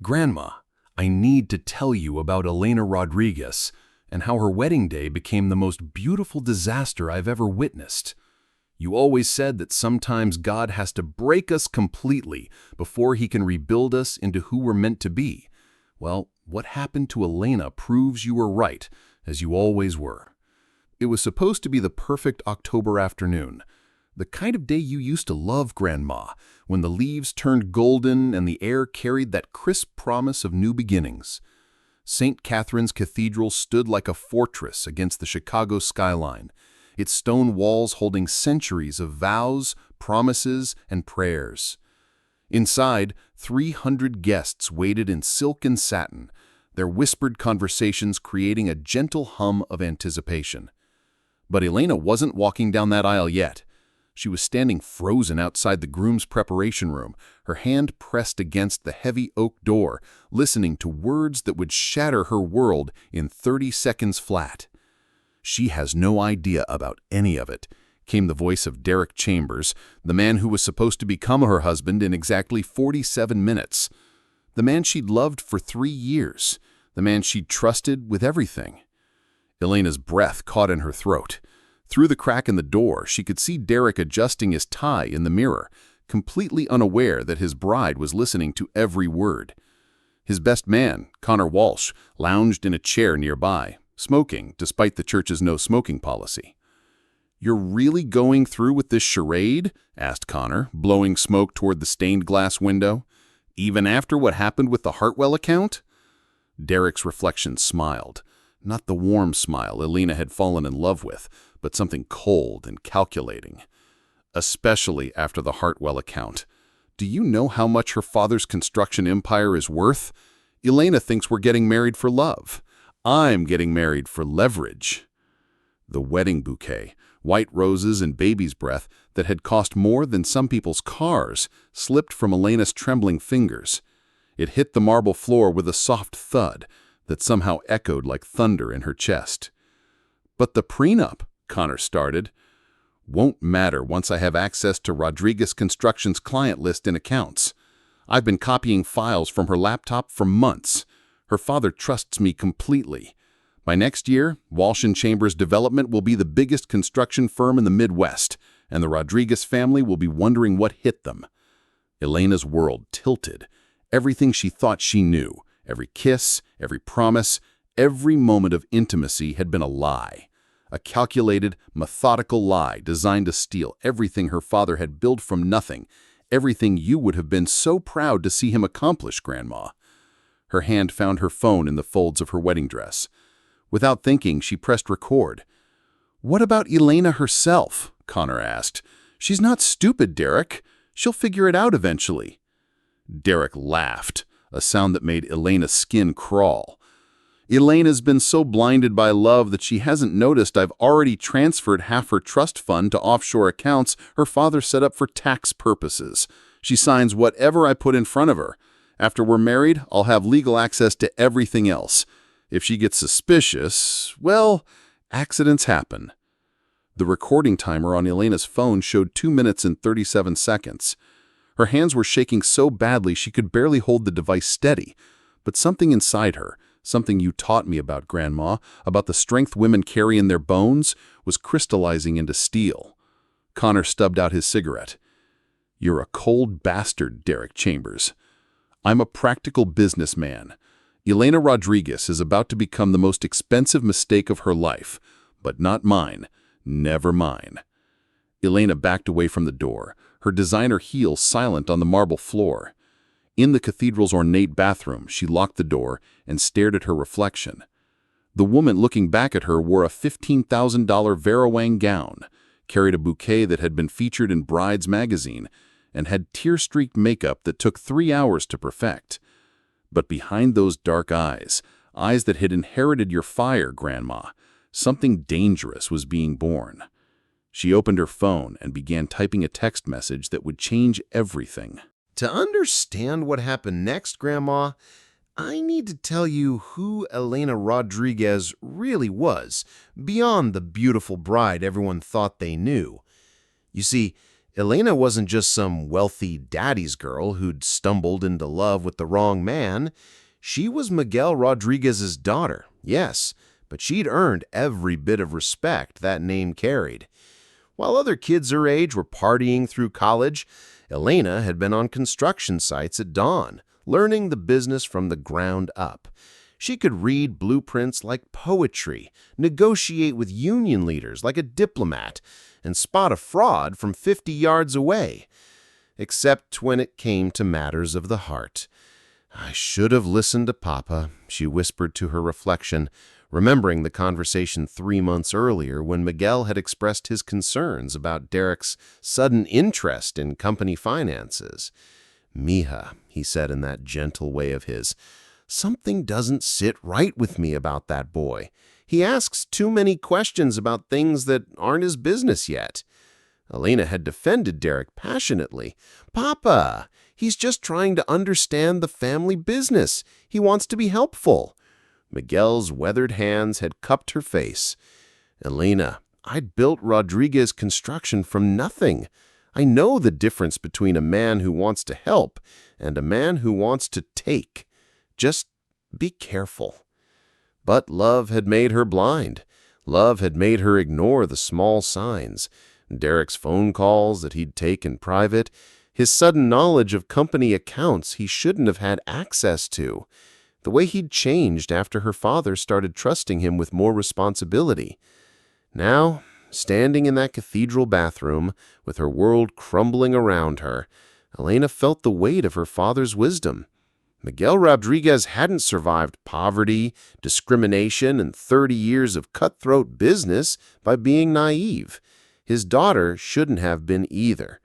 Grandma, I need to tell you about Elena Rodriguez and how her wedding day became the most beautiful disaster I've ever witnessed. You always said that sometimes God has to break us completely before he can rebuild us into who we're meant to be. Well, what happened to Elena proves you were right, as you always were. It was supposed to be the perfect October afternoon, the kind of day you used to love, Grandma, when the leaves turned golden and the air carried that crisp promise of new beginnings. St. Catherine's Cathedral stood like a fortress against the Chicago skyline, its stone walls holding centuries of vows, promises, and prayers. Inside, 300 guests waited in silk and satin, their whispered conversations creating a gentle hum of anticipation. But Elena wasn't walking down that aisle yet. She was standing frozen outside the groom's preparation room, her hand pressed against the heavy oak door, listening to words that would shatter her world in 30 seconds flat. "She has no idea about any of it," came the voice of Derek Chambers, the man who was supposed to become her husband in exactly 47 minutes. The man she'd loved for 3 years, the man she'd trusted with everything. Elena's breath caught in her throat. Through the crack in the door, she could see Derek adjusting his tie in the mirror, completely unaware that his bride was listening to every word. His best man, Connor Walsh, lounged in a chair nearby, smoking despite the church's no-smoking policy. "You're really going through with this charade?" asked Connor, blowing smoke toward the stained glass window. "Even after what happened with the Hartwell account?" Derek's reflection smiled. Not the warm smile Elena had fallen in love with, but something cold and calculating. "Especially after the Hartwell account. Do you know how much her father's construction empire is worth? Elena thinks we're getting married for love. I'm getting married for leverage." The wedding bouquet, white roses and baby's breath that had cost more than some people's cars, slipped from Elena's trembling fingers. It hit the marble floor with a soft thud that somehow echoed like thunder in her chest. "But the prenup," Connor started. "Won't matter once I have access to Rodriguez Construction's client list and accounts. I've been copying files from her laptop for months. Her father trusts me completely. By next year, Walsh & Chambers Development will be the biggest construction firm in the Midwest, and the Rodriguez family will be wondering what hit them." Elena's world tilted. Everything she thought she knew, every kiss, every promise, every moment of intimacy had been a lie. A calculated, methodical lie designed to steal everything her father had built from nothing, everything you would have been so proud to see him accomplish, Grandma. Her hand found her phone in the folds of her wedding dress. Without thinking, she pressed record. "What about Elena herself?" Connor asked. "She's not stupid, Derek. She'll figure it out eventually." Derek laughed, a sound that made Elena's skin crawl. "Elena's been so blinded by love that she hasn't noticed I've already transferred half her trust fund to offshore accounts her father set up for tax purposes. She signs whatever I put in front of her. After we're married, I'll have legal access to everything else. If she gets suspicious, well, accidents happen." The recording timer on Elena's phone showed 2 minutes and 37 seconds. Her hands were shaking so badly she could barely hold the device steady. But something inside her, something you taught me about, Grandma, about the strength women carry in their bones, was crystallizing into steel. Connor stubbed out his cigarette. "You're a cold bastard, Derek Chambers. I'm a practical businessman. Elena Rodriguez is about to become the most expensive mistake of her life, but not mine, never mine." Elena backed away from the door, her designer heels silent on the marble floor. In the cathedral's ornate bathroom, she locked the door and stared at her reflection. The woman looking back at her wore a $15,000 Verawang gown, carried a bouquet that had been featured in Bride's magazine, and had tear-streaked makeup that took 3 hours to perfect. But behind those dark eyes, eyes that had inherited your fire, Grandma, something dangerous was being born. She opened her phone and began typing a text message that would change everything. "To understand what happened next, Grandma, I need to tell you who Elena Rodriguez really was, beyond the beautiful bride everyone thought they knew. You see, Elena wasn't just some wealthy daddy's girl who'd stumbled into love with the wrong man. She was Miguel Rodriguez's daughter, yes, but she'd earned every bit of respect that name carried. While other kids her age were partying through college, Elena had been on construction sites at dawn, learning the business from the ground up. She could read blueprints like poetry, negotiate with union leaders like a diplomat, and spot a fraud from 50 yards away. Except when it came to matters of the heart. "I should have listened to Papa," she whispered to her reflection, remembering the conversation 3 months earlier when Miguel had expressed his concerns about Derek's sudden interest in company finances. "Mija," he said in that gentle way of his, "something doesn't sit right with me about that boy. He asks too many questions about things that aren't his business yet." Elena had defended Derek passionately. "Papa, he's just trying to understand the family business. He wants to be helpful." Miguel's weathered hands had cupped her face. "Elena, I'd built Rodriguez Construction from nothing. I know the difference between a man who wants to help and a man who wants to take. Just be careful." But love had made her blind. Love had made her ignore the small signs. Derek's phone calls that he'd take in private, his sudden knowledge of company accounts he shouldn't have had access to, the way he'd changed after her father started trusting him with more responsibility. Now, standing in that cathedral bathroom, with her world crumbling around her, Elena felt the weight of her father's wisdom. Miguel Rodriguez hadn't survived poverty, discrimination, and 30 years of cutthroat business by being naive. His daughter shouldn't have been either.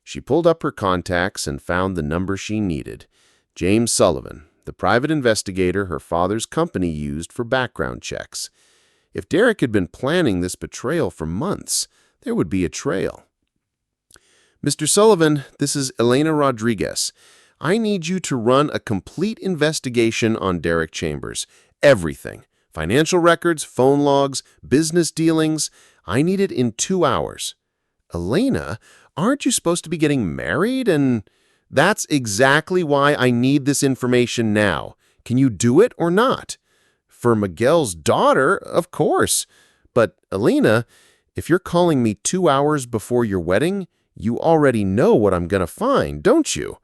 She pulled up her contacts and found the number she needed. James Sullivan, the private investigator her father's company used for background checks. If Derek had been planning this betrayal for months, there would be a trail. "Mr. Sullivan, this is Elena Rodriguez. I need you to run a complete investigation on Derek Chambers. Everything. Financial records, phone logs, business dealings. I need it in 2 hours." "Elena, aren't you supposed to be getting married? And that's exactly why I need this information now. Can you do it or not?" "For Miguel's daughter, of course. But, Elena, if you're calling me 2 hours before your wedding, you already know what I'm going to find, don't you?"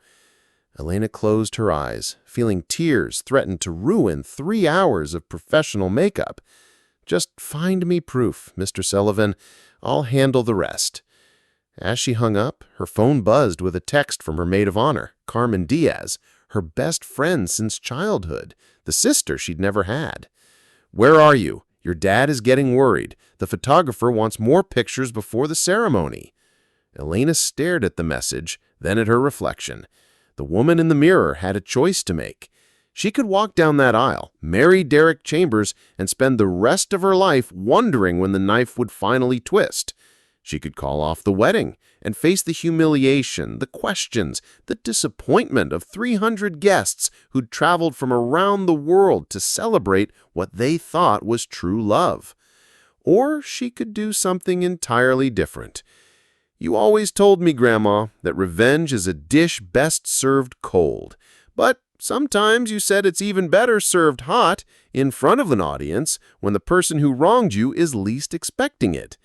Elena closed her eyes, feeling tears threaten to ruin 3 hours of professional makeup. "Just find me proof, Mr. Sullivan. I'll handle the rest." As she hung up, her phone buzzed with a text from her maid of honor, Carmen Diaz, her best friend since childhood, the sister she'd never had. "Where are you? Your dad is getting worried. The photographer wants more pictures before the ceremony." Elena stared at the message, then at her reflection. The woman in the mirror had a choice to make. She could walk down that aisle, marry Derek Chambers, and spend the rest of her life wondering when the knife would finally twist. She could call off the wedding and face the humiliation, the questions, the disappointment of 300 guests who'd traveled from around the world to celebrate what they thought was true love. Or she could do something entirely different. "You always told me, Grandma, that revenge is a dish best served cold. But sometimes you said it's even better served hot, in front of an audience, when the person who wronged you is least expecting it."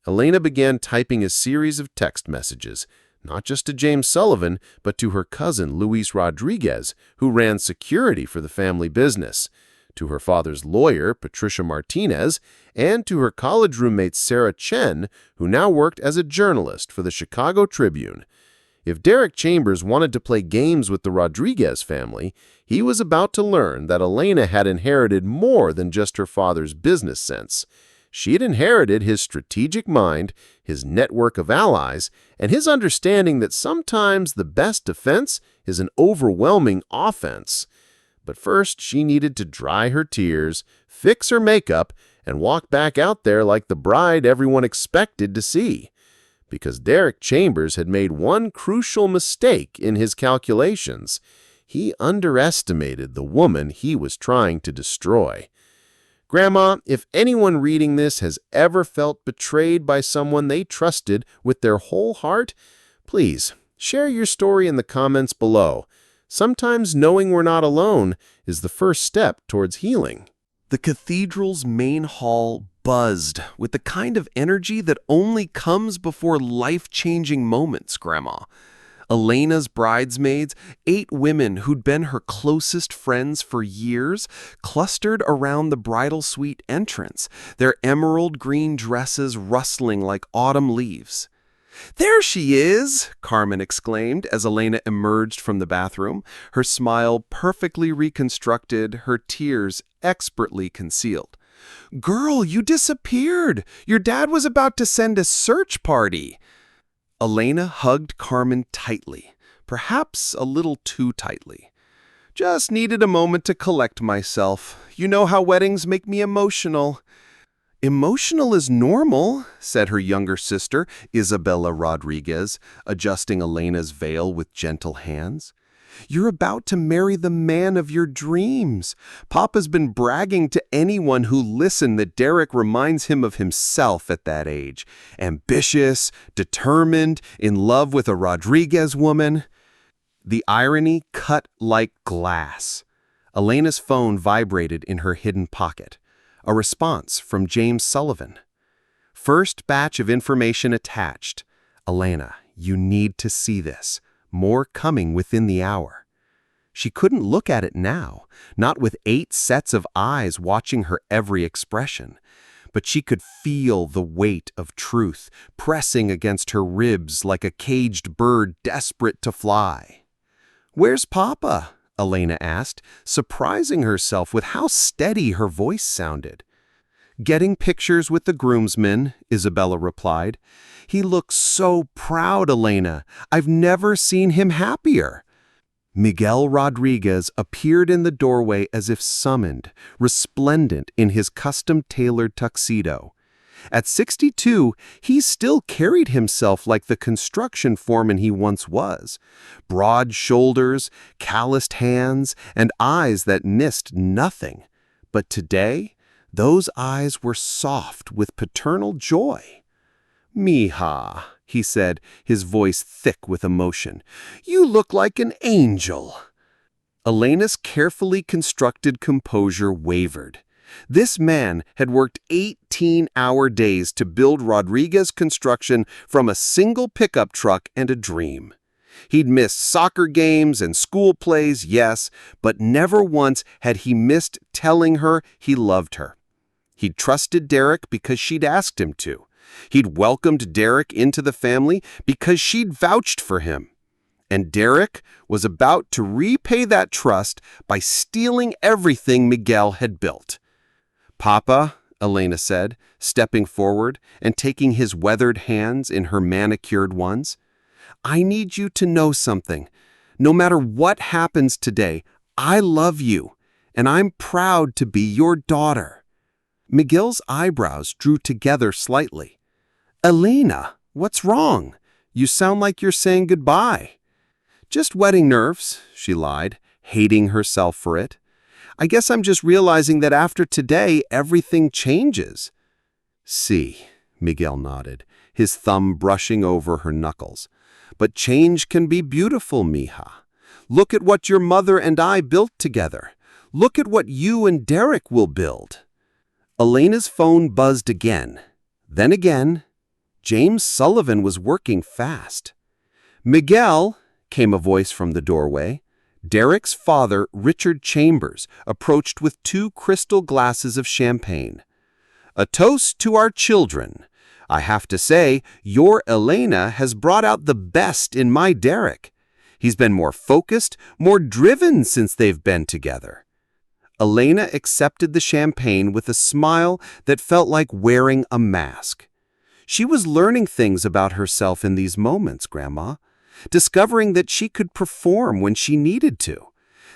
Elena began typing a series of text messages, not just to James Sullivan, but to her cousin Luis Rodriguez, who ran security for the family business, to her father's lawyer, Patricia Martinez, and to her college roommate Sarah Chen, who now worked as a journalist for the Chicago Tribune. If Derek Chambers wanted to play games with the Rodriguez family, he was about to learn that Elena had inherited more than just her father's business sense. She had inherited his strategic mind, his network of allies, and his understanding that sometimes the best defense is an overwhelming offense. But first, she needed to dry her tears, fix her makeup, and walk back out there like the bride everyone expected to see. Because Derek Chambers had made one crucial mistake in his calculations. He underestimated the woman he was trying to destroy. Grandma, if anyone reading this has ever felt betrayed by someone they trusted with their whole heart, please share your story in the comments below. Sometimes knowing we're not alone is the first step towards healing. The cathedral's main hall buzzed with the kind of energy that only comes before life-changing moments, Grandma. Elena's bridesmaids, 8 women who'd been her closest friends for years, clustered around the bridal suite entrance, their emerald green dresses rustling like autumn leaves. "There she is!" Carmen exclaimed as Elena emerged from the bathroom, her smile perfectly reconstructed, her tears expertly concealed. "Girl, you disappeared! Your dad was about to send a search party!" Elena hugged Carmen tightly, perhaps a little too tightly. "Just needed a moment to collect myself. You know how weddings make me emotional." "Emotional is normal," said her younger sister, Isabella Rodriguez, adjusting Elena's veil with gentle hands. "You're about to marry the man of your dreams. Papa's been bragging to anyone who listened that Derek reminds him of himself at that age. Ambitious, determined, in love with a Rodriguez woman." The irony cut like glass. Elena's phone vibrated in her hidden pocket. A response from James Sullivan. "First batch of information attached. Elena, you need to see this. More coming within the hour." She couldn't look at it now, not with 8 sets of eyes watching her every expression. But she could feel the weight of truth pressing against her ribs like a caged bird desperate to fly. "Where's Papa?" Elena asked, surprising herself with how steady her voice sounded. "Getting pictures with the groomsmen," Isabella replied. "He looks so proud, Elena. I've never seen him happier." Miguel Rodriguez appeared in the doorway as if summoned, resplendent in his custom-tailored tuxedo. At 62, he still carried himself like the construction foreman he once was. Broad shoulders, calloused hands, and eyes that missed nothing. But today, those eyes were soft with paternal joy. "Mija," he said, his voice thick with emotion, "you look like an angel." Elena's carefully constructed composure wavered. This man had worked 18-hour days to build Rodriguez Construction from a single pickup truck and a dream. He'd missed soccer games and school plays, yes, but never once had he missed telling her he loved her. He'd trusted Derek because she'd asked him to. He'd welcomed Derek into the family because she'd vouched for him. And Derek was about to repay that trust by stealing everything Miguel had built. "Papa," Elena said, stepping forward and taking his weathered hands in her manicured ones, "I need you to know something. No matter what happens today, I love you, and I'm proud to be your daughter." Miguel's eyebrows drew together slightly. "Elena, what's wrong? You sound like you're saying goodbye." "Just wedding nerves," she lied, hating herself for it. "I guess I'm just realizing that after today, everything changes." "See," Miguel nodded, his thumb brushing over her knuckles. "But change can be beautiful, mija. Look at what your mother and I built together. Look at what you and Derek will build." Elena's phone buzzed again. Then again. James Sullivan was working fast. "Miguel," came a voice from the doorway. Derek's father, Richard Chambers, approached with 2 crystal glasses of champagne. "A toast to our children. I have to say, your Elena has brought out the best in my Derek. He's been more focused, more driven since they've been together." Elena accepted the champagne with a smile that felt like wearing a mask. She was learning things about herself in these moments, Grandma. Discovering that she could perform when she needed to,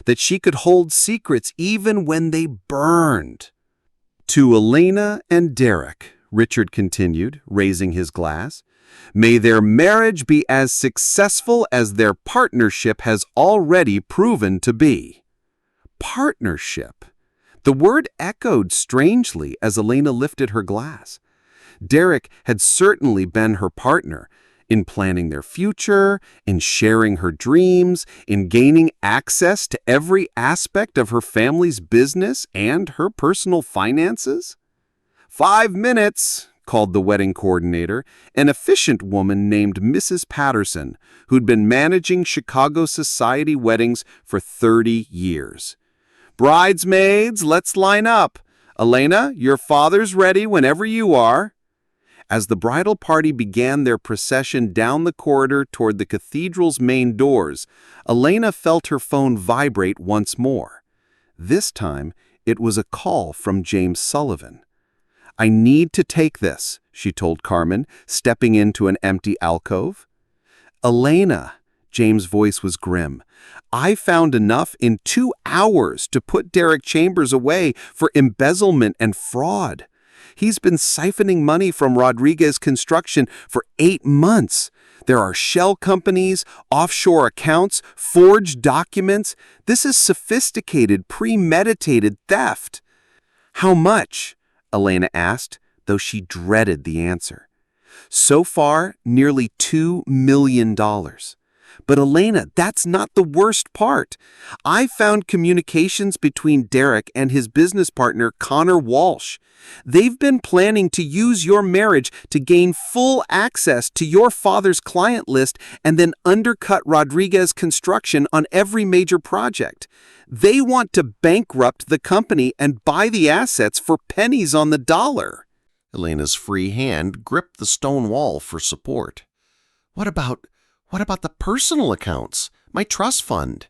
that she could hold secrets even when they burned. "To Elena and Derek," Richard continued, raising his glass, "may their marriage be as successful as their partnership has already proven to be." Partnership. The word echoed strangely as Elena lifted her glass. Derek had certainly been her partner in planning their future, in sharing her dreams, in gaining access to every aspect of her family's business and her personal finances. 5 minutes, called the wedding coordinator, an efficient woman named Mrs. Patterson, who'd been managing Chicago society weddings for 30 years. Bridesmaids, let's line up. Elena, your father's ready whenever you are. As the bridal party began their procession down the corridor toward the cathedral's main doors, Elena felt her phone vibrate once more. This time, it was a call from James Sullivan. "I need to take this," she told Carmen, stepping into an empty alcove. "Elena," James' voice was grim, "I found enough in 2 hours to put Derek Chambers away for embezzlement and fraud. He's been siphoning money from Rodriguez Construction for 8 months. There are shell companies, offshore accounts, forged documents. This is sophisticated, premeditated theft." "How much?" Elena asked, though she dreaded the answer. "So far, nearly $2 million. But Elena, that's not the worst part. I found communications between Derek and his business partner, Connor Walsh. They've been planning to use your marriage to gain full access to your father's client list and then undercut Rodriguez Construction on every major project. They want to bankrupt the company and buy the assets for pennies on the dollar." Elena's free hand gripped the stone wall for support. What about the personal accounts? My trust fund?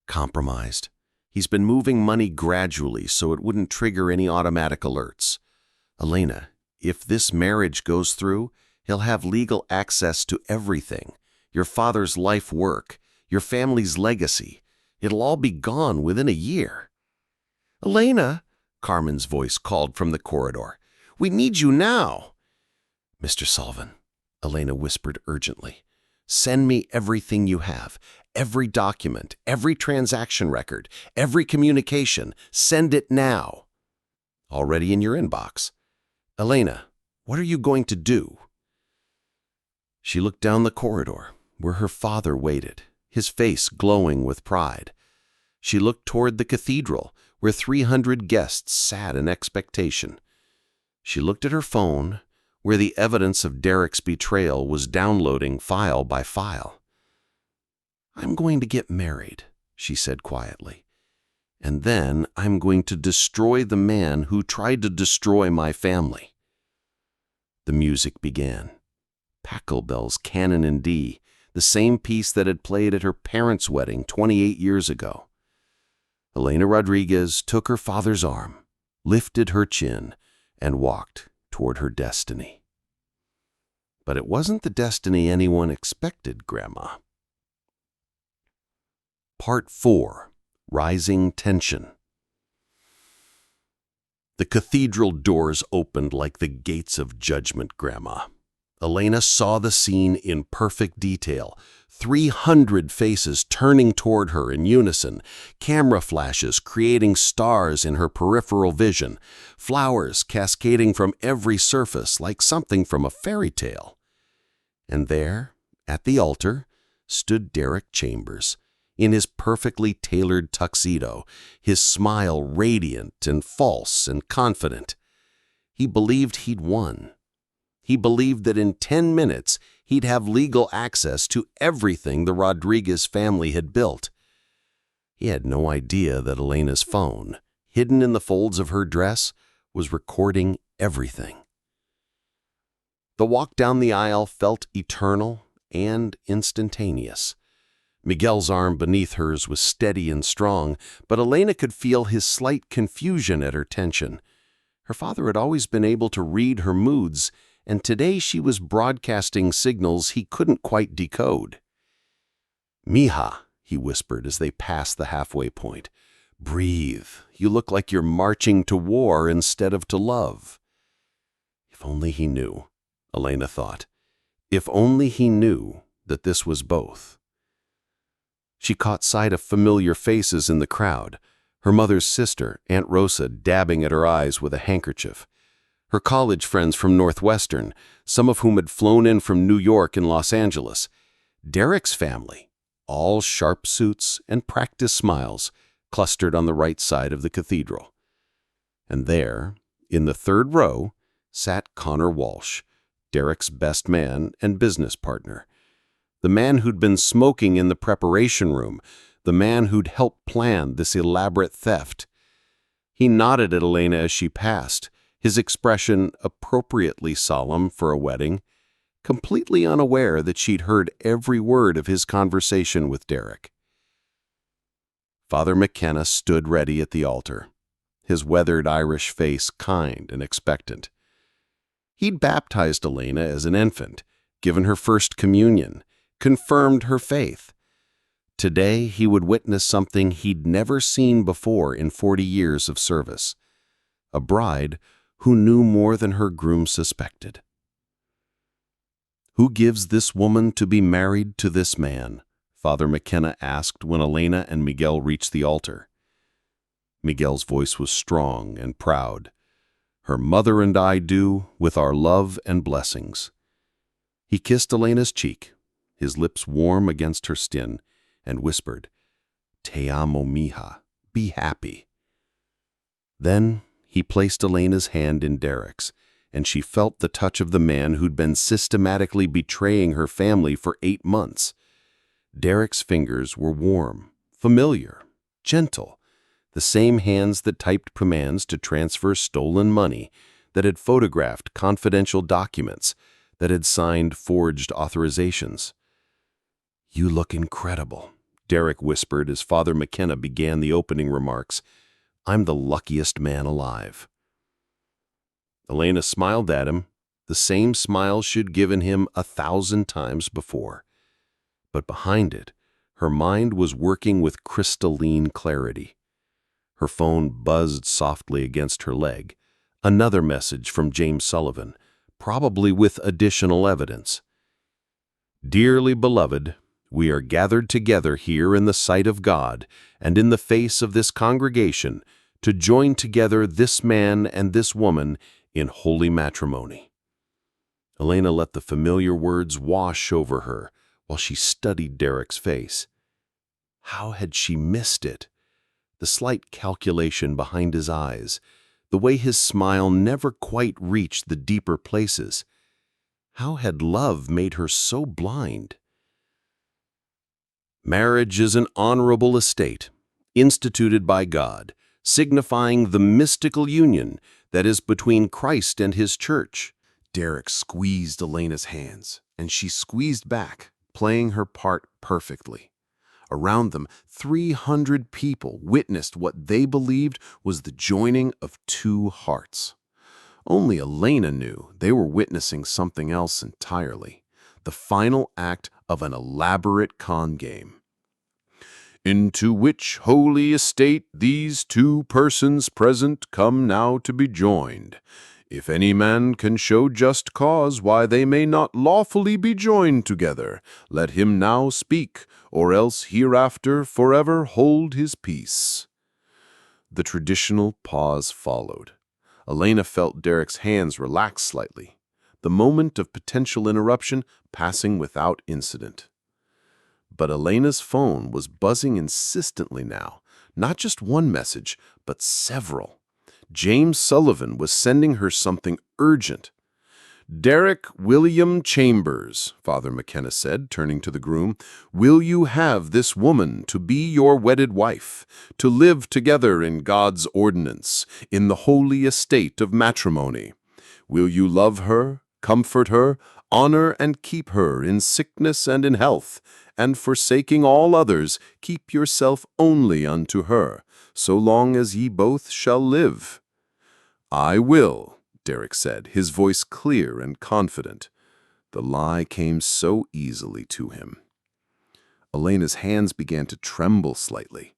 Compromised. He's been moving money gradually so it wouldn't trigger any automatic alerts. Elena, if this marriage goes through, he'll have legal access to everything. Your father's life work, your family's legacy. It'll all be gone within a year. "Elena," Carmen's voice called from the corridor, "we need you now." "Mr. Sullivan," Elena whispered urgently, "send me everything you have. Every document, every transaction record, every communication. Send it now." "Already in your inbox." "Elena, what are you going to do?" She looked down the corridor, where her father waited, his face glowing with pride. She looked toward the cathedral, where 300 guests sat in expectation. She looked at her phone, where the evidence of Derek's betrayal was downloading file by file. "I'm going to get married," she said quietly. "And then I'm going to destroy the man who tried to destroy my family." The music began. Pachelbel's Canon in D, the same piece that had played at her parents' wedding 28 years ago. Elena Rodriguez took her father's arm, lifted her chin, and walked toward her destiny. But it wasn't the destiny anyone expected, Grandma. Part 4. Rising Tension. The cathedral doors opened like the gates of judgment, Grandma. Elena saw the scene in perfect detail. 300 faces turning toward her in unison, camera flashes creating stars in her peripheral vision, flowers cascading from every surface like something from a fairy tale. And there, at the altar, stood Derek Chambers, in his perfectly tailored tuxedo, his smile radiant and false and confident. He believed he'd won. He believed that in 10 minutes he'd have legal access to everything the Rodriguez family had built. He had no idea that Elena's phone, hidden in the folds of her dress, was recording everything. The walk down the aisle felt eternal and instantaneous. Miguel's arm beneath hers was steady and strong, but Elena could feel his slight confusion at her tension. Her father had always been able to read her moods, and today she was broadcasting signals he couldn't quite decode. "Mija," he whispered as they passed the halfway point. "Breathe. You look like you're marching to war instead of to love." If only he knew, Elena thought. If only he knew that this was both. She caught sight of familiar faces in the crowd. Her mother's sister, Aunt Rosa, dabbing at her eyes with a handkerchief. Her college friends from Northwestern, some of whom had flown in from New York and Los Angeles. Derek's family, all sharp suits and practiced smiles, clustered on the right side of the cathedral. And there, in the third row, sat Connor Walsh, Derek's best man and business partner. The man who'd been smoking in the preparation room, the man who'd helped plan this elaborate theft. He nodded at Elena as she passed, his expression appropriately solemn for a wedding, completely unaware that she'd heard every word of his conversation with Derek. Father McKenna stood ready at the altar, his weathered Irish face kind and expectant. He'd baptized Elena as an infant, given her first communion, confirmed her faith. Today he would witness something he'd never seen before in 40 years of service. A bride who knew more than her groom suspected. "Who gives this woman to be married to this man?" Father McKenna asked when Elena and Miguel reached the altar. Miguel's voice was strong and proud. "Her mother and I do, with our love and blessings." He kissed Elena's cheek, his lips warm against her skin, and whispered, "Te amo, mija, be happy." Then he placed Elena's hand in Derek's, and she felt the touch of the man who'd been systematically betraying her family for 8 months. Derek's fingers were warm, familiar, gentle, the same hands that typed commands to transfer stolen money, that had photographed confidential documents, that had signed forged authorizations. "You look incredible," Derek whispered as Father McKenna began the opening remarks. "I'm the luckiest man alive." Elena smiled at him, the same smile she'd given him 1,000 times before. But behind it, her mind was working with crystalline clarity. Her phone buzzed softly against her leg. Another message from James Sullivan, probably with additional evidence. "Dearly beloved, we are gathered together here in the sight of God and in the face of this congregation to join together this man and this woman in holy matrimony." Elena let the familiar words wash over her while she studied Derek's face. How had she missed it? The slight calculation behind his eyes, the way his smile never quite reached the deeper places. How had love made her so blind? "Marriage is an honorable estate, instituted by God, signifying the mystical union that is between Christ and his church." Derek squeezed Elena's hands, and she squeezed back, playing her part perfectly. Around them, 300 people witnessed what they believed was the joining of 2 hearts. Only Elena knew they were witnessing something else entirely, the final act of an elaborate con game. "Into which holy estate these 2 persons present come now to be joined. If any man can show just cause why they may not lawfully be joined together, let him now speak, or else hereafter forever hold his peace." The traditional pause followed. Elena felt Derek's hands relax slightly, the moment of potential interruption passing without incident. But Elena's phone was buzzing insistently now, not just one message, but several. James Sullivan was sending her something urgent. "Derek William Chambers," Father McKenna said, turning to the groom, "will you have this woman to be your wedded wife, to live together in God's ordinance, in the holy estate of matrimony? Will you love her, comfort her, honor and keep her in sickness and in health, and forsaking all others, keep yourself only unto her, so long as ye both shall live?" "I will," Derek said, his voice clear and confident. The lie came so easily to him. Elena's hands began to tremble slightly.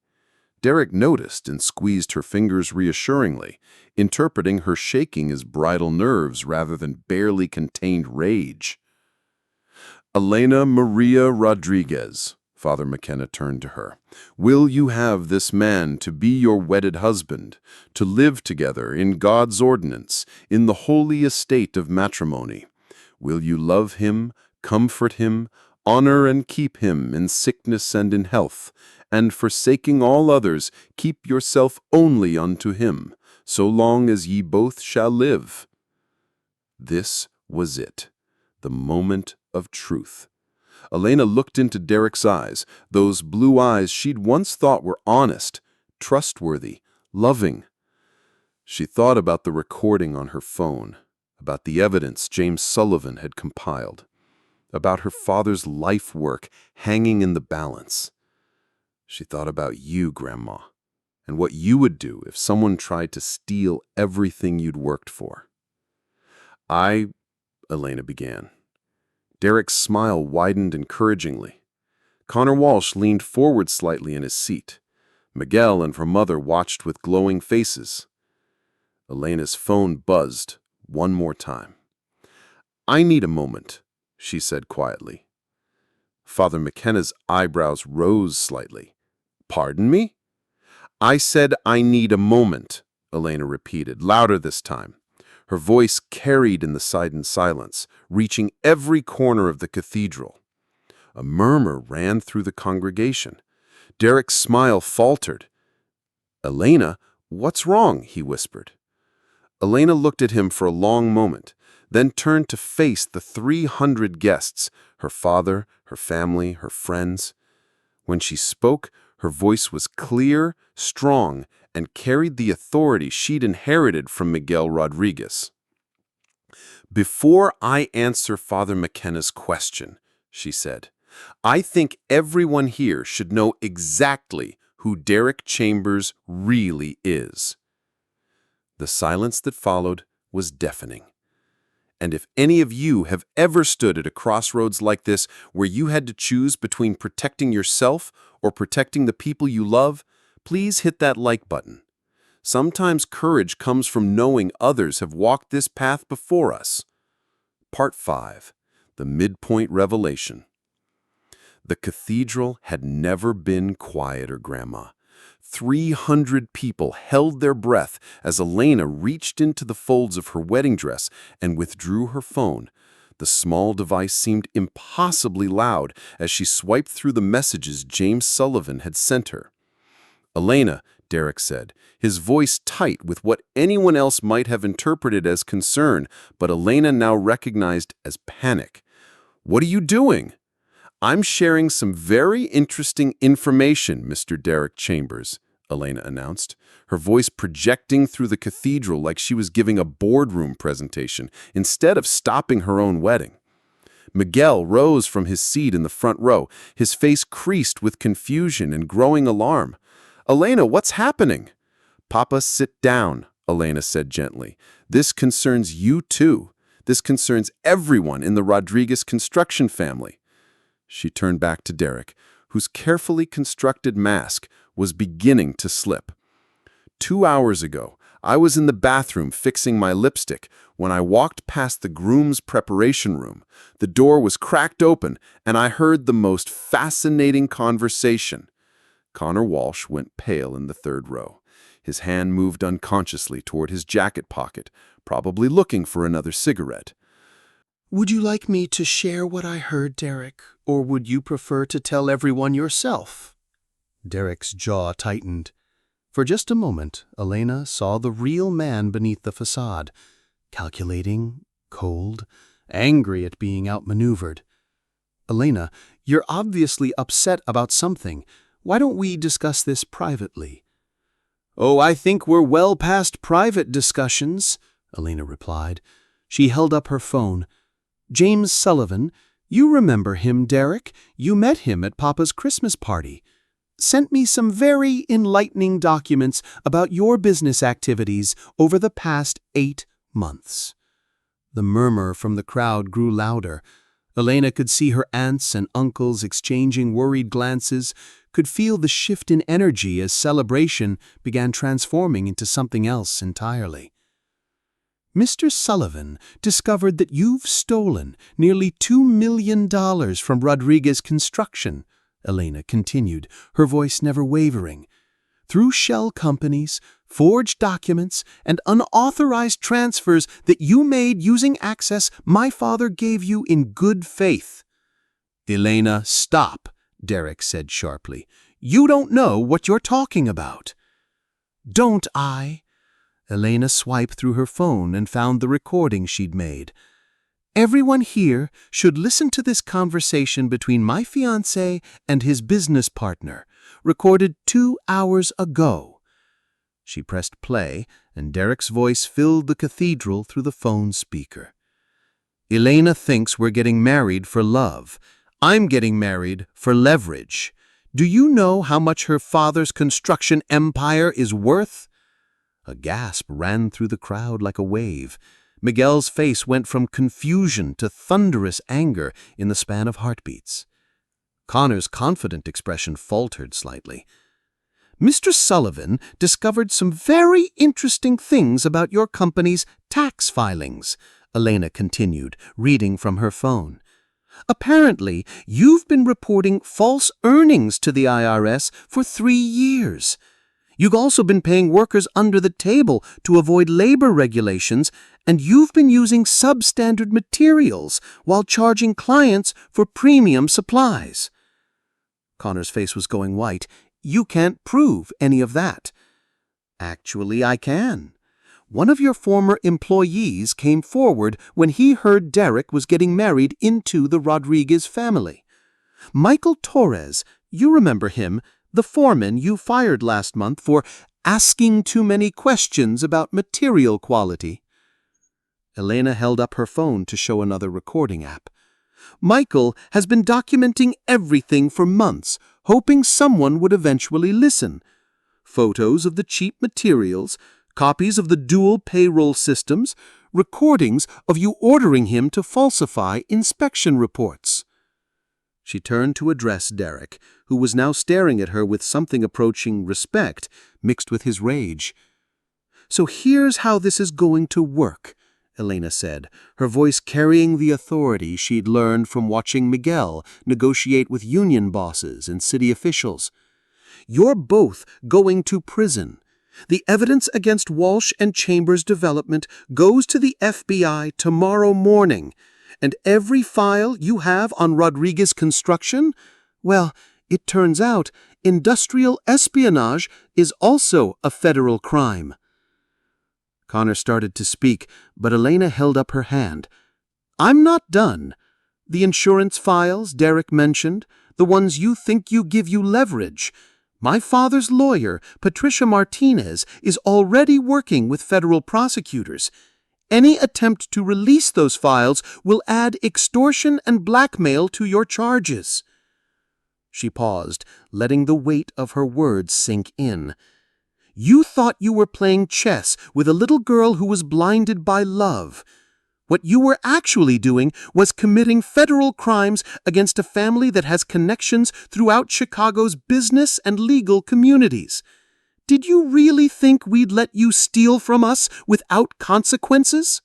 Derek noticed and squeezed her fingers reassuringly, interpreting her shaking as bridal nerves rather than barely contained rage. "Elena Maria Rodriguez," Father McKenna turned to her. "Will you have this man to be your wedded husband, to live together in God's ordinance, in the holy estate of matrimony? Will you love him, comfort him, honor and keep him in sickness and in health, and forsaking all others, keep yourself only unto him, so long as ye both shall live?" This was it, the moment of truth. Elena looked into Derek's eyes, those blue eyes she'd once thought were honest, trustworthy, loving. She thought about the recording on her phone, about the evidence James Sullivan had compiled, about her father's life work hanging in the balance. She thought about you, Grandma, and what you would do if someone tried to steal everything you'd worked for. Elena began. Derek's smile widened encouragingly. Connor Walsh leaned forward slightly in his seat. Miguel and her mother watched with glowing faces. Elena's phone buzzed one more time. "I need a moment," she said quietly. Father McKenna's eyebrows rose slightly. "Pardon me?" "I said I need a moment," Elena repeated, louder this time. Her voice carried in the silence, reaching every corner of the cathedral. A murmur ran through the congregation. Derek's smile faltered. "Elena, what's wrong?" he whispered. Elena looked at him for a long moment, then turned to face the 300 guests, her father, her family, her friends. When she spoke, her voice was clear, strong, and carried the authority she'd inherited from Miguel Rodriguez. "Before I answer Father McKenna's question," she said, "I think everyone here should know exactly who Derek Chambers really is." The silence that followed was deafening. And if any of you have ever stood at a crossroads like this where you had to choose between protecting yourself or protecting the people you love, please hit that like button. Sometimes courage comes from knowing others have walked this path before us. Part 5. The Midpoint Revelation. The cathedral had never been quieter, Grandma. 300 people held their breath as Elena reached into the folds of her wedding dress and withdrew her phone. The small device seemed impossibly loud as she swiped through the messages James Sullivan had sent her. "Elena," Derek said, his voice tight with what anyone else might have interpreted as concern, but Elena now recognized as panic. "What are you doing?" "I'm sharing some very interesting information, Mr. Derek Chambers," Elena announced, her voice projecting through the cathedral like she was giving a boardroom presentation instead of stopping her own wedding. Miguel rose from his seat in the front row, his face creased with confusion and growing alarm. "Elena, what's happening?" "Papa, sit down," Elena said gently. "This concerns you too. This concerns everyone in the Rodriguez construction family." She turned back to Derek, whose carefully constructed mask was beginning to slip. 2 hours ago, I was in the bathroom fixing my lipstick when I walked past the groom's preparation room. The door was cracked open, and I heard the most fascinating conversation. Connor Walsh went pale in the third row. His hand moved unconsciously toward his jacket pocket, probably looking for another cigarette. "Would you like me to share what I heard, Derek, or would you prefer to tell everyone yourself?" Derek's jaw tightened. For just a moment, Elena saw the real man beneath the facade, calculating, cold, angry at being outmaneuvered. "Elena, you're obviously upset about something. Why don't we discuss this privately?" "Oh, I think we're well past private discussions," Elena replied. She held up her phone. "James Sullivan, you remember him, Derek? You met him at Papa's Christmas party. Sent me some very enlightening documents about your business activities over the past 8 months. The murmur from the crowd grew louder. Elena could see her aunts and uncles exchanging worried glances, could feel the shift in energy as celebration began transforming into something else entirely. "Mr. Sullivan discovered that you've stolen nearly $2 million from Rodriguez Construction," Elena continued, her voice never wavering. Through shell companies, forged documents, and unauthorized transfers that you made using access my father gave you in good faith. Elena, stop, Derek said sharply. You don't know what you're talking about. Don't I? Elena swiped through her phone and found the recording she'd made. Everyone here should listen to this conversation between my fiancé and his business partner, recorded 2 hours ago. She pressed play, and Derek's voice filled the cathedral through the phone speaker. Elena thinks we're getting married for love. I'm getting married for leverage. Do you know how much her father's construction empire is worth? A gasp ran through the crowd like a wave. Miguel's face went from confusion to thunderous anger in the span of heartbeats. Connor's confident expression faltered slightly. Mr. Sullivan discovered some very interesting things about your company's tax filings, Elena continued, reading from her phone. Apparently, you've been reporting false earnings to the IRS for 3 years. You've also been paying workers under the table to avoid labor regulations, and you've been using substandard materials while charging clients for premium supplies. Connor's face was going white. You can't prove any of that. Actually, I can. One of your former employees came forward when he heard Derek was getting married into the Rodriguez family. Michael Torres, you remember him, the foreman you fired last month for asking too many questions about material quality. Elena held up her phone to show another recording app. Michael has been documenting everything for months, hoping someone would eventually listen. Photos of the cheap materials, copies of the dual payroll systems, recordings of you ordering him to falsify inspection reports. She turned to address Derek, who was now staring at her with something approaching respect mixed with his rage. So here's how this is going to work, Elena said, her voice carrying the authority she'd learned from watching Miguel negotiate with union bosses and city officials. You're both going to prison. The evidence against Walsh and Chambers' development goes to the FBI tomorrow morning, and every file you have on Rodriguez Construction, well, it turns out industrial espionage is also a federal crime. Connor started to speak, but Elena held up her hand. I'm not done. The insurance files Derek mentioned, the ones you think give you leverage. My father's lawyer, Patricia Martinez, is already working with federal prosecutors. Any attempt to release those files will add extortion and blackmail to your charges. She paused, letting the weight of her words sink in. You thought you were playing chess with a little girl who was blinded by love. What you were actually doing was committing federal crimes against a family that has connections throughout Chicago's business and legal communities. Did you really think we'd let you steal from us without consequences?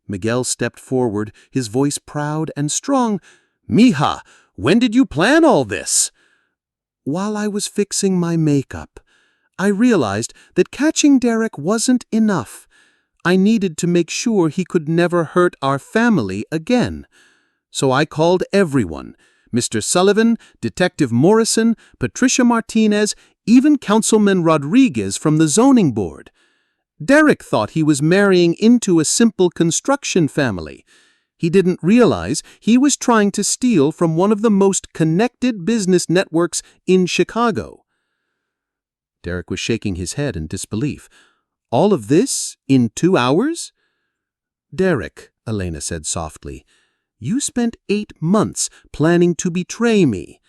Miguel stepped forward, his voice proud and strong. Mija, when did you plan all this? While I was fixing my makeup, I realized that catching Derek wasn't enough. I needed to make sure he could never hurt our family again. So I called everyone, Mr. Sullivan, Detective Morrison, Patricia Martinez, even Councilman Rodriguez from the zoning board. Derek thought he was marrying into a simple construction family. He didn't realize he was trying to steal from one of the most connected business networks in Chicago. Derek was shaking his head in disbelief. All of this in 2 hours? Derek, Elena said softly, you spent 8 months planning to betray me.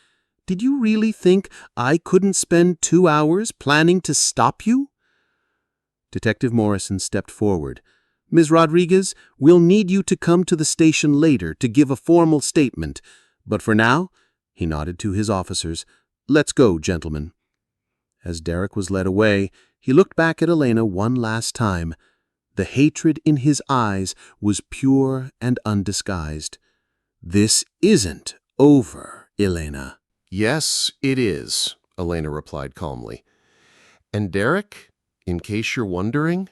Did you really think I couldn't spend 2 hours planning to stop you? Detective Morrison stepped forward. Ms. Rodriguez, we'll need you to come to the station later to give a formal statement. But for now, he nodded to his officers, let's go, gentlemen. As Derek was led away, he looked back at Elena one last time. The hatred in his eyes was pure and undisguised. This isn't over, Elena. Yes, it is, Elena replied calmly. And Derek, in case you're wondering,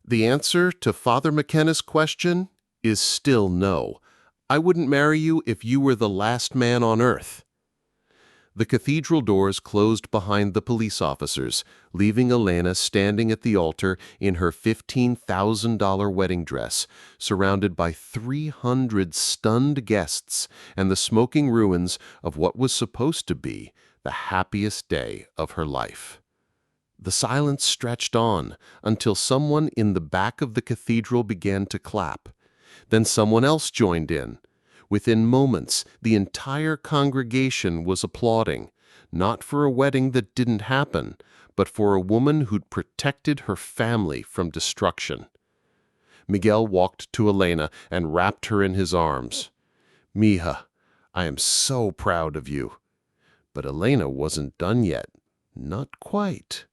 the answer to Father McKenna's question is still no. I wouldn't marry you if you were the last man on earth. The cathedral doors closed behind the police officers, leaving Elena standing at the altar in her $15,000 wedding dress, surrounded by 300 stunned guests and the smoking ruins of what was supposed to be the happiest day of her life. The silence stretched on until someone in the back of the cathedral began to clap. Then someone else joined in. Within moments, the entire congregation was applauding, not for a wedding that didn't happen, but for a woman who'd protected her family from destruction. Miguel walked to Elena and wrapped her in his arms. "Mija, I am so proud of you." But Elena wasn't done yet. Not quite.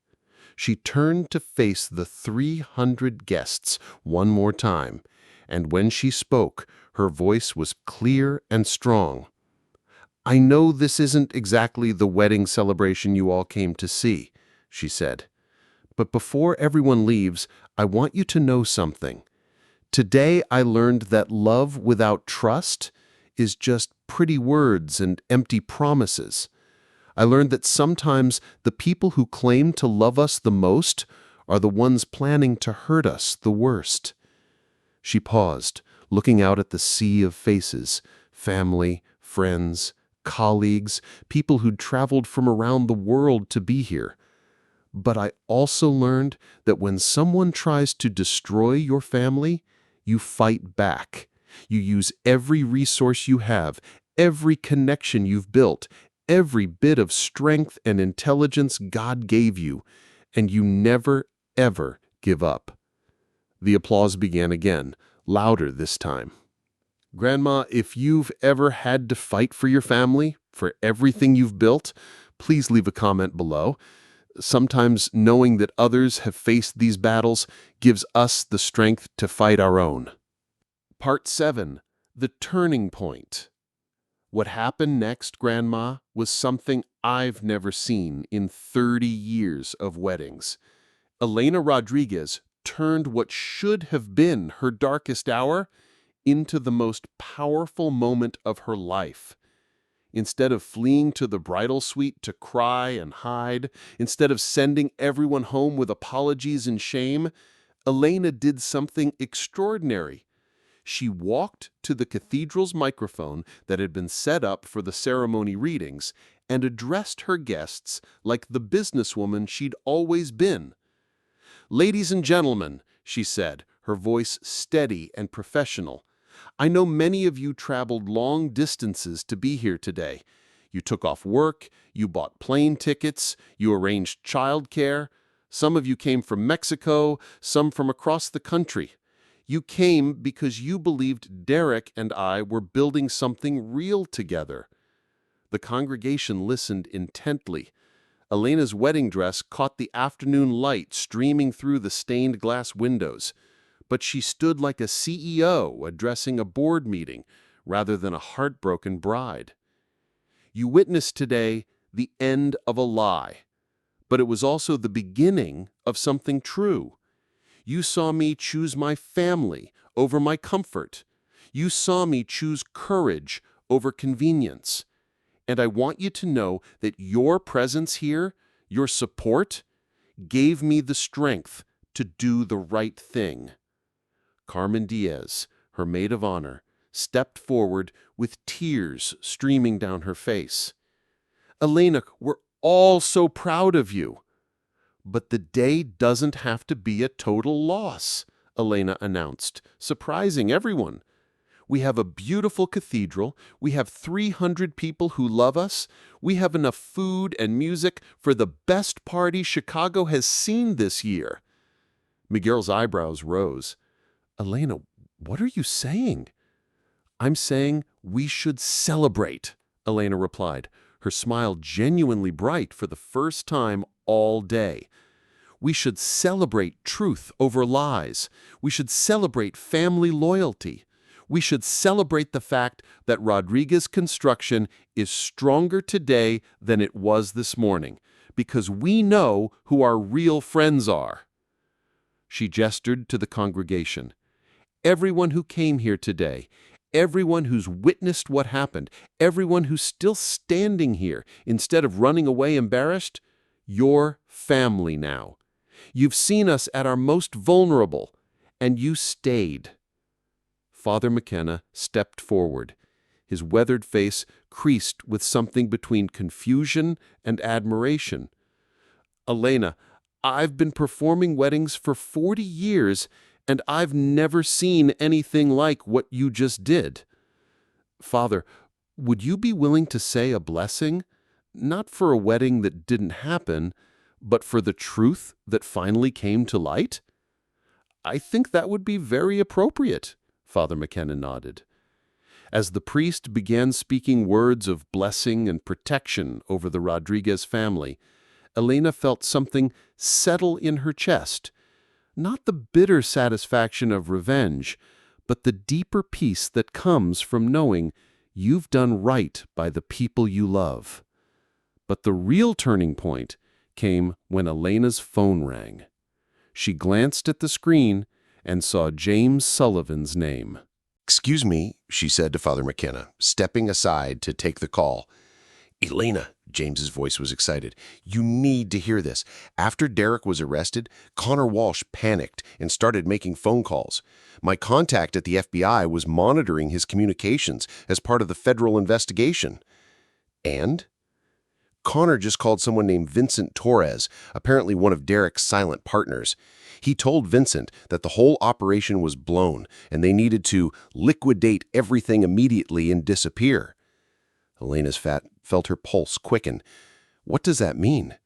She turned to face the 300 guests one more time, and when she spoke, her voice was clear and strong. "I know this isn't exactly the wedding celebration you all came to see," she said. "But before everyone leaves, I want you to know something. Today I learned that love without trust is just pretty words and empty promises. I learned that sometimes the people who claim to love us the most are the ones planning to hurt us the worst." She paused, looking out at the sea of faces, family, friends, colleagues, people who'd traveled from around the world to be here. "But I also learned that when someone tries to destroy your family, you fight back. You use every resource you have, every connection you've built, every bit of strength and intelligence God gave you, and you never, ever give up." The applause began again, louder this time. "Grandma, if you've ever had to fight for your family, for everything you've built, please leave a comment below. Sometimes knowing that others have faced these battles gives us the strength to fight our own." Part 7. The Turning Point. What happened next, Grandma, was something I've never seen in 30 years of weddings. Elena Rodriguez turned what should have been her darkest hour into the most powerful moment of her life. Instead of fleeing to the bridal suite to cry and hide, instead of sending everyone home with apologies and shame, Elena did something extraordinary. She walked to the cathedral's microphone that had been set up for the ceremony readings and addressed her guests like the businesswoman she'd always been. "Ladies and gentlemen," she said, her voice steady and professional, "I know many of you traveled long distances to be here today. You took off work, you bought plane tickets, you arranged childcare. Some of you came from Mexico, some from across the country. You came because you believed Derek and I were building something real together." The congregation listened intently. Elena's wedding dress caught the afternoon light streaming through the stained glass windows, but she stood like a CEO addressing a board meeting rather than a heartbroken bride. "You witnessed today the end of a lie, but it was also the beginning of something true. You saw me choose my family over my comfort. You saw me choose courage over convenience. And I want you to know that your presence here, your support, gave me the strength to do the right thing." Carmen Diaz, her maid of honor, stepped forward with tears streaming down her face. "Elena, we're all so proud of you." "But the day doesn't have to be a total loss," Elena announced, surprising everyone. "We have a beautiful cathedral, we have 300 people who love us, we have enough food and music for the best party Chicago has seen this year." Miguel's eyebrows rose. "Elena, what are you saying?" "I'm saying we should celebrate," Elena replied, her smile genuinely bright for the first time all day. "We should celebrate truth over lies. We should celebrate family loyalty. We should celebrate the fact that Rodriguez construction is stronger today than it was this morning, because we know who our real friends are." She gestured to the congregation. "Everyone who came here today, everyone who's witnessed what happened, everyone who's still standing here instead of running away embarrassed, you're family now. You've seen us at our most vulnerable, and you stayed." Father McKenna stepped forward. His weathered face creased with something between confusion and admiration. "Elena, I've been performing weddings for 40 years, and I've never seen anything like what you just did. Father, would you be willing to say a blessing? Not for a wedding that didn't happen, but for the truth that finally came to light?" "I think that would be very appropriate," Father McKenna nodded. As the priest began speaking words of blessing and protection over the Rodriguez family, Elena felt something settle in her chest. Not the bitter satisfaction of revenge, but the deeper peace that comes from knowing you've done right by the people you love. But the real turning point came when Elena's phone rang. She glanced at the screen and saw James Sullivan's name. "Excuse me," she said to Father McKenna, stepping aside to take the call. "Elena," James's voice was excited, "you need to hear this. After Derek was arrested, Connor Walsh panicked and started making phone calls. My contact at the FBI was monitoring his communications as part of the federal investigation. And Connor just called someone named Vincent Torres, apparently one of Derek's silent partners. He told Vincent that the whole operation was blown and they needed to liquidate everything immediately and disappear." Elena's felt her pulse quicken. What does that mean?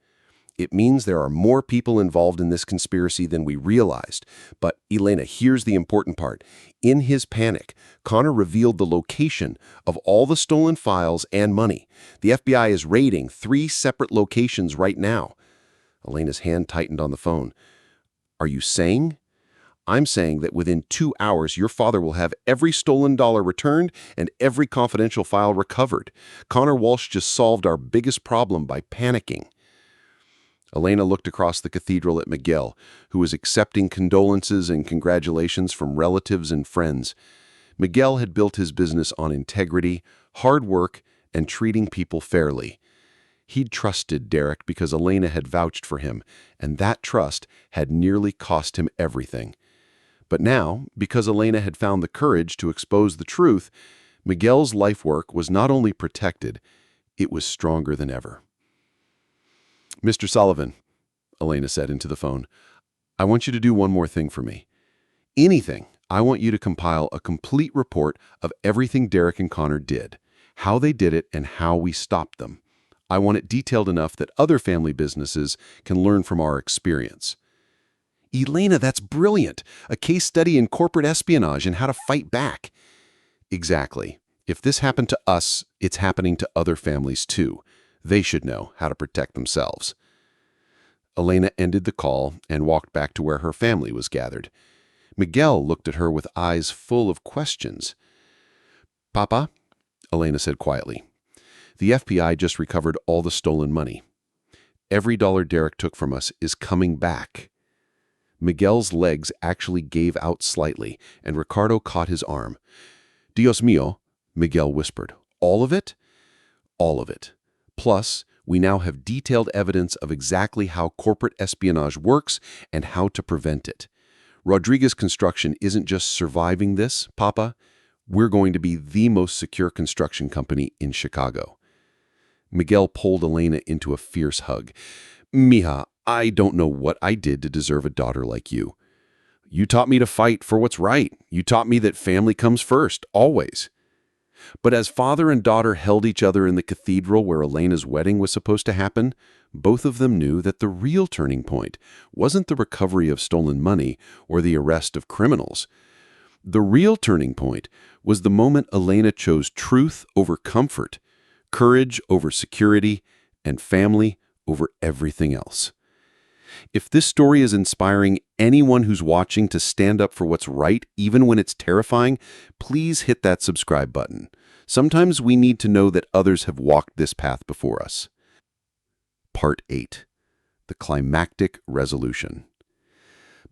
It means there are more people involved in this conspiracy than we realized. But, Elena, here's the important part. In his panic, Connor revealed the location of all the stolen files and money. The FBI is raiding 3 separate locations right now. Elena's hand tightened on the phone. "Are you saying?" "I'm saying that within 2 hours, your father will have every stolen dollar returned and every confidential file recovered. Connor Walsh just solved our biggest problem by panicking." Elena looked across the cathedral at Miguel, who was accepting condolences and congratulations from relatives and friends. Miguel had built his business on integrity, hard work, and treating people fairly. He'd trusted Derek because Elena had vouched for him, and that trust had nearly cost him everything. But now, because Elena had found the courage to expose the truth, Miguel's life work was not only protected, it was stronger than ever. "Mr. Sullivan," Elena said into the phone, "I want you to do one more thing for me. Anything. I want you to compile a complete report of everything Derek and Connor did, how they did it, and how we stopped them. I want it detailed enough that other family businesses can learn from our experience." "Elena, that's brilliant. A case study in corporate espionage and how to fight back." "Exactly. If this happened to us, it's happening to other families too. They should know how to protect themselves." Elena ended the call and walked back to where her family was gathered. Miguel looked at her with eyes full of questions. "Papa," Elena said quietly, "the FBI just recovered all the stolen money. Every dollar Derek took from us is coming back." Miguel's legs actually gave out slightly, and Ricardo caught his arm. "Dios mío," Miguel whispered. "All of it?" "All of it. Plus, we now have detailed evidence of exactly how corporate espionage works and how to prevent it. Rodriguez Construction isn't just surviving this, Papa. We're going to be the most secure construction company in Chicago." Miguel pulled Elena into a fierce hug. "Mija, I don't know what I did to deserve a daughter like you. You taught me to fight for what's right. You taught me that family comes first, always." But as father and daughter held each other in the cathedral where Elena's wedding was supposed to happen, both of them knew that the real turning point wasn't the recovery of stolen money or the arrest of criminals. The real turning point was the moment Elena chose truth over comfort, courage over security, and family over everything else. If this story is inspiring anyone who's watching to stand up for what's right, even when it's terrifying, please hit that subscribe button. Sometimes we need to know that others have walked this path before us. Part 8. The Climactic Resolution.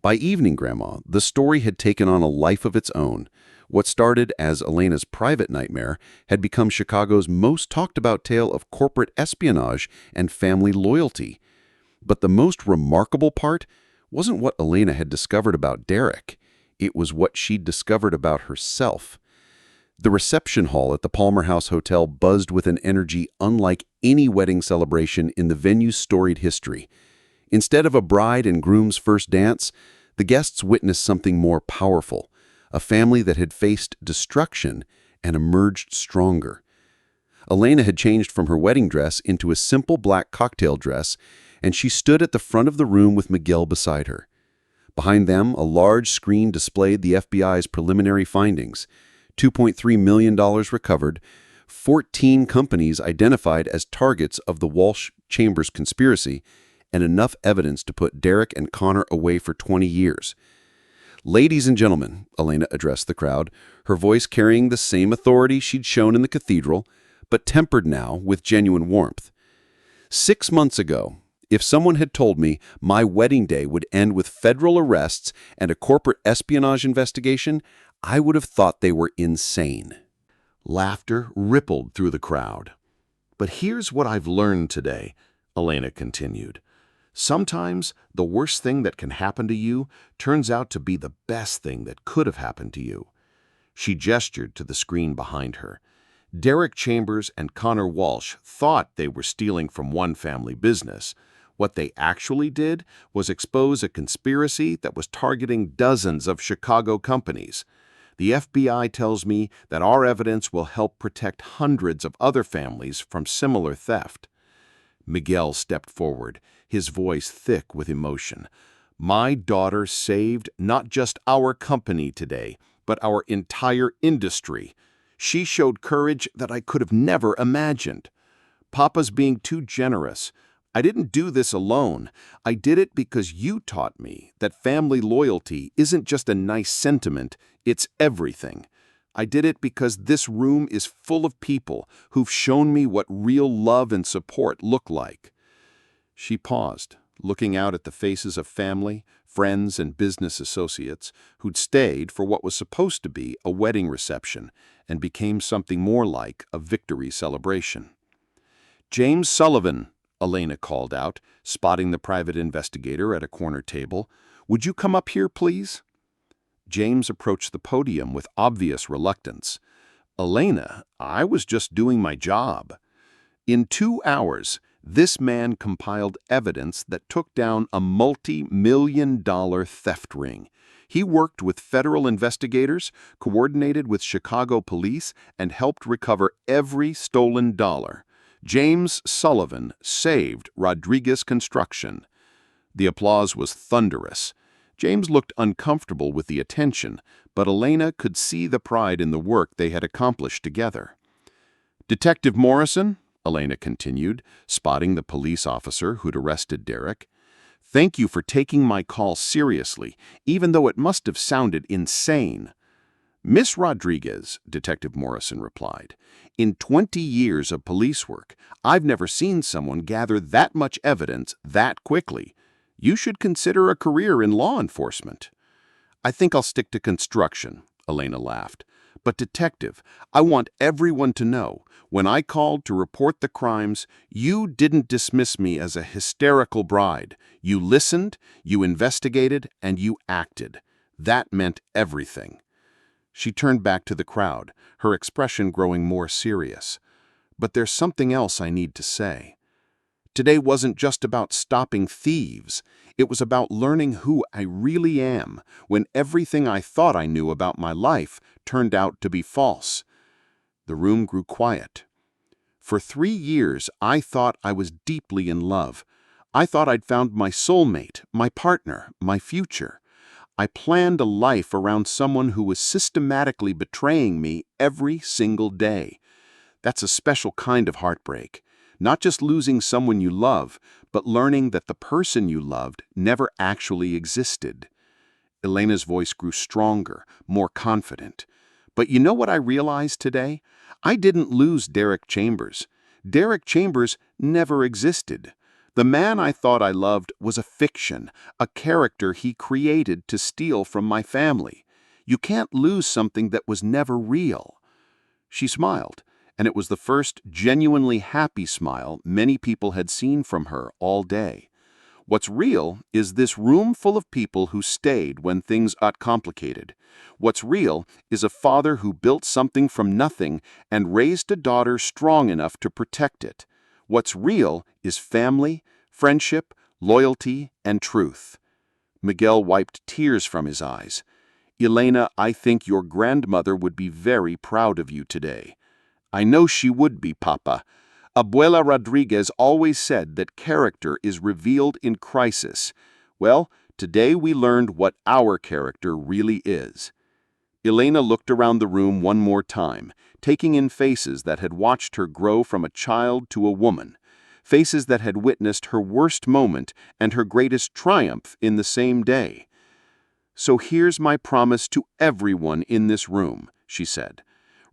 By evening, Grandma, the story had taken on a life of its own. What started as Elena's private nightmare had become Chicago's most talked-about tale of corporate espionage and family loyalty. But the most remarkable part wasn't what Elena had discovered about Derek. It was what she'd discovered about herself. The reception hall at the Palmer House Hotel buzzed with an energy unlike any wedding celebration in the venue's storied history. Instead of a bride and groom's first dance, the guests witnessed something more powerful, a family that had faced destruction and emerged stronger. Elena had changed from her wedding dress into a simple black cocktail dress, and she stood at the front of the room with Miguel beside her. Behind them, a large screen displayed the FBI's preliminary findings: $2.3 million recovered, 14 companies identified as targets of the Walsh Chambers conspiracy, and enough evidence to put Derek and Connor away for 20 years. "Ladies and gentlemen," Elena addressed the crowd, her voice carrying the same authority she'd shown in the cathedral, but tempered now with genuine warmth. "6 months ago, if someone had told me my wedding day would end with federal arrests and a corporate espionage investigation, I would have thought they were insane." Laughter rippled through the crowd. "But here's what I've learned today," Elena continued. "Sometimes the worst thing that can happen to you turns out to be the best thing that could have happened to you." She gestured to the screen behind her. Derek Chambers and Connor Walsh thought they were stealing from one family business. What they actually did was expose a conspiracy that was targeting dozens of Chicago companies. The FBI tells me that our evidence will help protect hundreds of other families from similar theft. Miguel stepped forward, his voice thick with emotion. "My daughter saved not just our company today, but our entire industry. She showed courage that I could have never imagined. Papa's being too generous. I didn't do this alone. I did it because you taught me that family loyalty isn't just a nice sentiment, it's everything. I did it because this room is full of people who've shown me what real love and support look like." She paused, looking out at the faces of family, friends, and business associates who'd stayed for what was supposed to be a wedding reception and became something more like a victory celebration. "James Sullivan," Elena called out, spotting the private investigator at a corner table. "Would you come up here, please?" James approached the podium with obvious reluctance. "Elena, I was just doing my job." In 2 hours, this man compiled evidence that took down a multi-million-dollar theft ring. He worked with federal investigators, coordinated with Chicago police, and helped recover every stolen dollar. James Sullivan saved Rodriguez Construction. The applause was thunderous. James looked uncomfortable with the attention, but Elena could see the pride in the work they had accomplished together. "Detective Morrison," Elena continued, spotting the police officer who'd arrested Derek, "thank you for taking my call seriously, even though it must have sounded insane." "Miss Rodriguez," Detective Morrison replied, "in 20 years of police work, I've never seen someone gather that much evidence that quickly. You should consider a career in law enforcement." "I think I'll stick to construction," Elena laughed. "But Detective, I want everyone to know, when I called to report the crimes, you didn't dismiss me as a hysterical bride. You listened, you investigated, and you acted. That meant everything." She turned back to the crowd, her expression growing more serious. "But there's something else I need to say. Today wasn't just about stopping thieves. It was about learning who I really am when everything I thought I knew about my life turned out to be false." The room grew quiet. "For 3 years, I thought I was deeply in love. I thought I'd found my soulmate, my partner, my future. I planned a life around someone who was systematically betraying me every single day. That's a special kind of heartbreak. Not just losing someone you love, but learning that the person you loved never actually existed. Elena's voice grew stronger, more confident. But you know what I realized today? I didn't lose Derek Chambers. Derek Chambers never existed. The man I thought I loved was a fiction, a character he created to steal from my family. You can't lose something that was never real. She smiled, and it was the first genuinely happy smile many people had seen from her all day. What's real is this room full of people who stayed when things got complicated. What's real is a father who built something from nothing and raised a daughter strong enough to protect it. What's real is family, friendship, loyalty, and truth. Miguel wiped tears from his eyes. Elena, I think your grandmother would be very proud of you today. I know she would be, Papa. Abuela Rodriguez always said that character is revealed in crisis. Well, today we learned what our character really is. Elena looked around the room one more time, taking in faces that had watched her grow from a child to a woman, faces that had witnessed her worst moment and her greatest triumph in the same day. So here's my promise to everyone in this room, she said.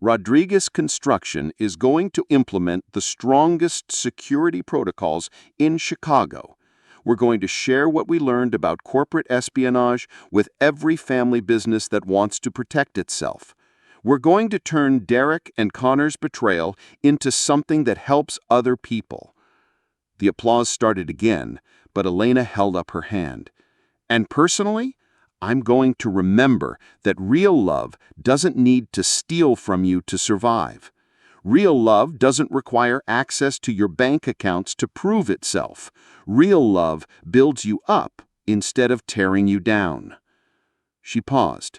Rodriguez Construction is going to implement the strongest security protocols in Chicago. We're going to share what we learned about corporate espionage with every family business that wants to protect itself. We're going to turn Derek and Connor's betrayal into something that helps other people. The applause started again, but Elena held up her hand. And personally, I'm going to remember that real love doesn't need to steal from you to survive. Real love doesn't require access to your bank accounts to prove itself. Real love builds you up instead of tearing you down. She paused,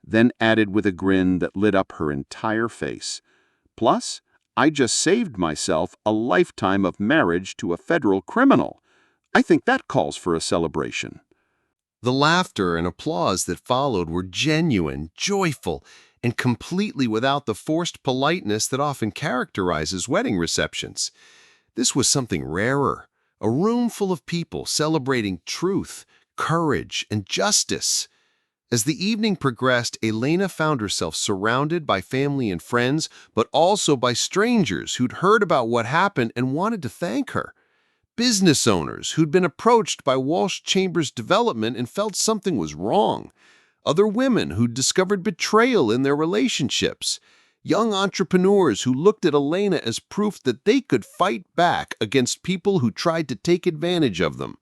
then added with a grin that lit up her entire face. Plus, I just saved myself a lifetime of marriage to a federal criminal. I think that calls for a celebration. The laughter and applause that followed were genuine, joyful, and completely without the forced politeness that often characterizes wedding receptions. This was something rarer, a room full of people celebrating truth, courage, and justice. As the evening progressed, Elena found herself surrounded by family and friends, but also by strangers who'd heard about what happened and wanted to thank her. Business owners who'd been approached by Walsh Chambers Development and felt something was wrong. Other women who'd discovered betrayal in their relationships. Young entrepreneurs who looked at Elena as proof that they could fight back against people who tried to take advantage of them.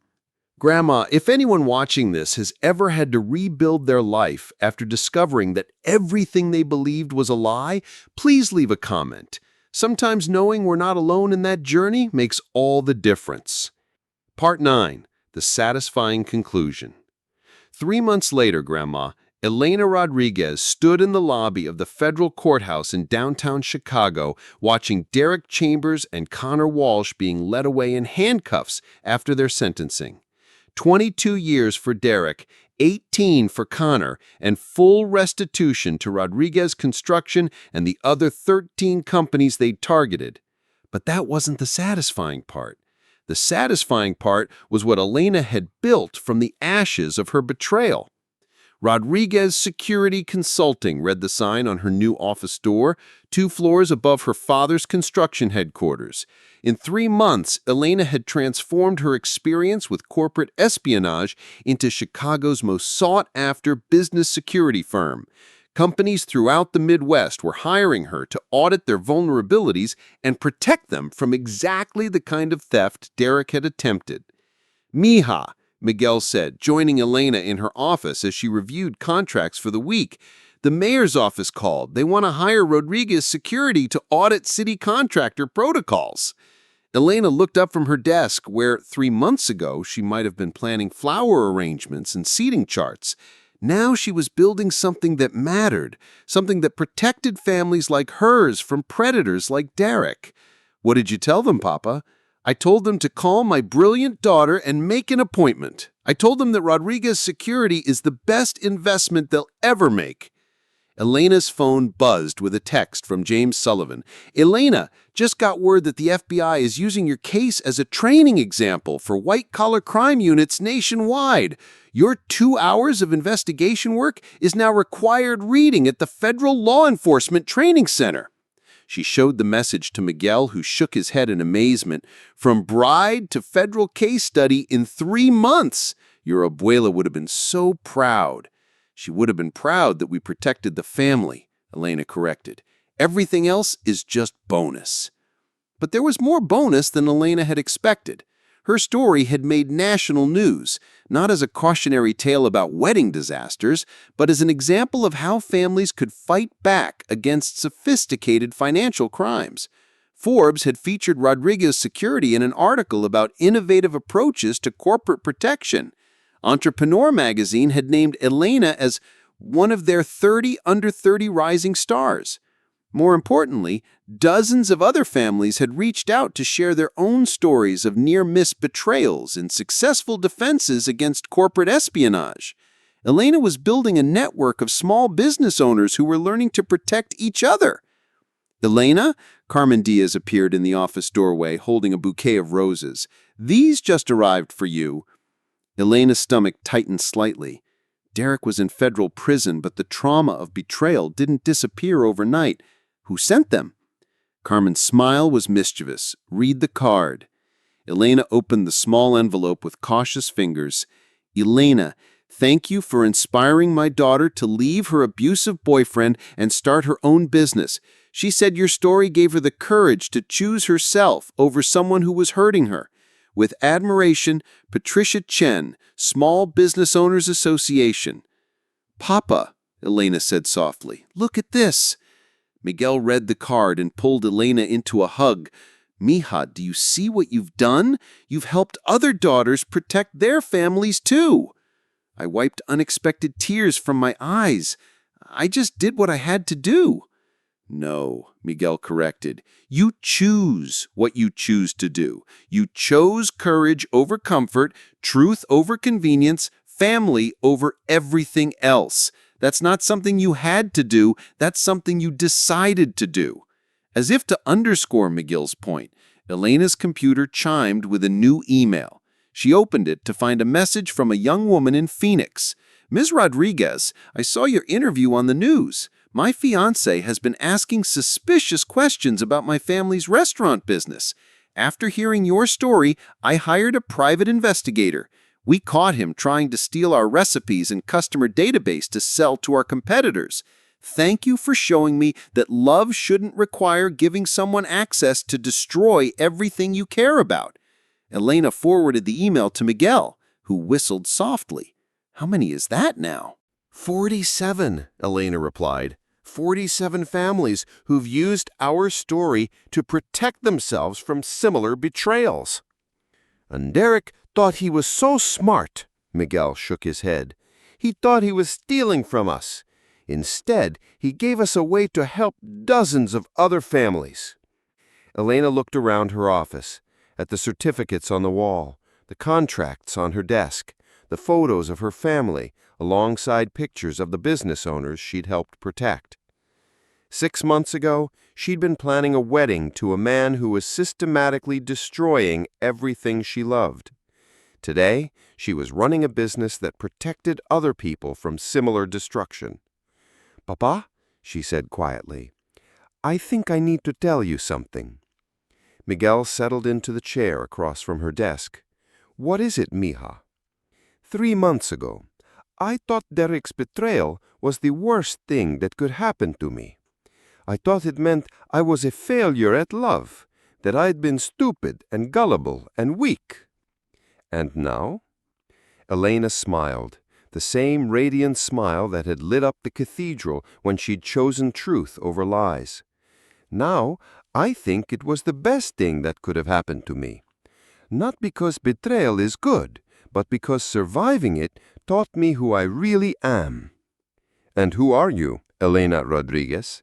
Grandma, if anyone watching this has ever had to rebuild their life after discovering that everything they believed was a lie, please leave a comment. Sometimes knowing we're not alone in that journey makes all the difference. Part 9. The Satisfying Conclusion. 3 months later, Grandma, Elena Rodriguez stood in the lobby of the federal courthouse in downtown Chicago watching Derek Chambers and Connor Walsh being led away in handcuffs after their sentencing. 22 years for Derek, 18 for Connor, and full restitution to Rodriguez Construction and the other 13 companies they'd targeted. But that wasn't the satisfying part. The satisfying part was what Elena had built from the ashes of her betrayal. Rodriguez Security Consulting read the sign on her new office door, 2 floors above her father's construction headquarters. In 3 months, Elena had transformed her experience with corporate espionage into Chicago's most sought-after business security firm. Companies throughout the Midwest were hiring her to audit their vulnerabilities and protect them from exactly the kind of theft Derek had attempted. Mija, Miguel said, joining Elena in her office as she reviewed contracts for the week. The mayor's office called. They want to hire Rodriguez Security to audit city contractor protocols. Elena looked up from her desk where 3 months ago she might have been planning flower arrangements and seating charts. Now she was building something that mattered, something that protected families like hers from predators like Derek. What did you tell them, Papa? I told them to call my brilliant daughter and make an appointment. I told them that Rodriguez Security is the best investment they'll ever make. Elena's phone buzzed with a text from James Sullivan. "Elena, just got word that the FBI is using your case as a training example for white-collar crime units nationwide. Your 2 hours of investigation work is now required reading at the Federal Law Enforcement Training Center." She showed the message to Miguel, who shook his head in amazement. "From bride to federal case study in 3 months. Your abuela would have been so proud." "She would have been proud that we protected the family," Elena corrected. "Everything else is just bonus." But there was more bonus than Elena had expected. Her story had made national news, not as a cautionary tale about wedding disasters, but as an example of how families could fight back against sophisticated financial crimes. Forbes had featured Rodriguez Security in an article about innovative approaches to corporate protection. Entrepreneur magazine had named Elena as one of their 30 under 30 rising stars. More importantly, dozens of other families had reached out to share their own stories of near-miss betrayals and successful defenses against corporate espionage. Elena was building a network of small business owners who were learning to protect each other. "Elena," Carmen Diaz appeared in the office doorway holding a bouquet of roses. "These just arrived for you." Elena's stomach tightened slightly. Derek was in federal prison, but the trauma of betrayal didn't disappear overnight. Who sent them? Carmen's smile was mischievous. "Read the card." Elena opened the small envelope with cautious fingers. "Elena, thank you for inspiring my daughter to leave her abusive boyfriend and start her own business. She said your story gave her the courage to choose herself over someone who was hurting her. With admiration, Patricia Chen, Small Business Owners Association." "Papa," Elena said softly, "look at this." Miguel read the card and pulled Elena into a hug. "Mija, do you see what you've done? You've helped other daughters protect their families too." I wiped unexpected tears from my eyes. "I just did what I had to do." "No," Miguel corrected. "You choose what you choose to do. You chose courage over comfort, truth over convenience, family over everything else. That's not something you had to do, that's something you decided to do." As if to underscore Miguel's point, Elena's computer chimed with a new email. She opened it to find a message from a young woman in Phoenix. "Ms. Rodriguez, I saw your interview on the news. My fiancé has been asking suspicious questions about my family's restaurant business. After hearing your story, I hired a private investigator. We caught him trying to steal our recipes and customer database to sell to our competitors. Thank you for showing me that love shouldn't require giving someone access to destroy everything you care about." Elena forwarded the email to Miguel, who whistled softly. "How many is that now?" 47, Elena replied. 47 families who've used our story to protect themselves from similar betrayals. And Derek thought he was so smart, Miguel shook his head. He thought he was stealing from us. Instead, he gave us a way to help dozens of other families. Elena looked around her office, at the certificates on the wall, the contracts on her desk, the photos of her family, alongside pictures of the business owners she'd helped protect. 6 months ago, she'd been planning a wedding to a man who was systematically destroying everything she loved. Today, she was running a business that protected other people from similar destruction. "Papa," she said quietly, "I think I need to tell you something." Miguel settled into the chair across from her desk. "What is it, mija?" 3 months ago, I thought Derek's betrayal was the worst thing that could happen to me. I thought it meant I was a failure at love, that I'd been stupid and gullible and weak. And now?" Elena smiled, the same radiant smile that had lit up the cathedral when she'd chosen truth over lies. "Now, I think it was the best thing that could have happened to me. Not because betrayal is good, but because surviving it taught me who I really am." "And who are you, Elena Rodriguez?"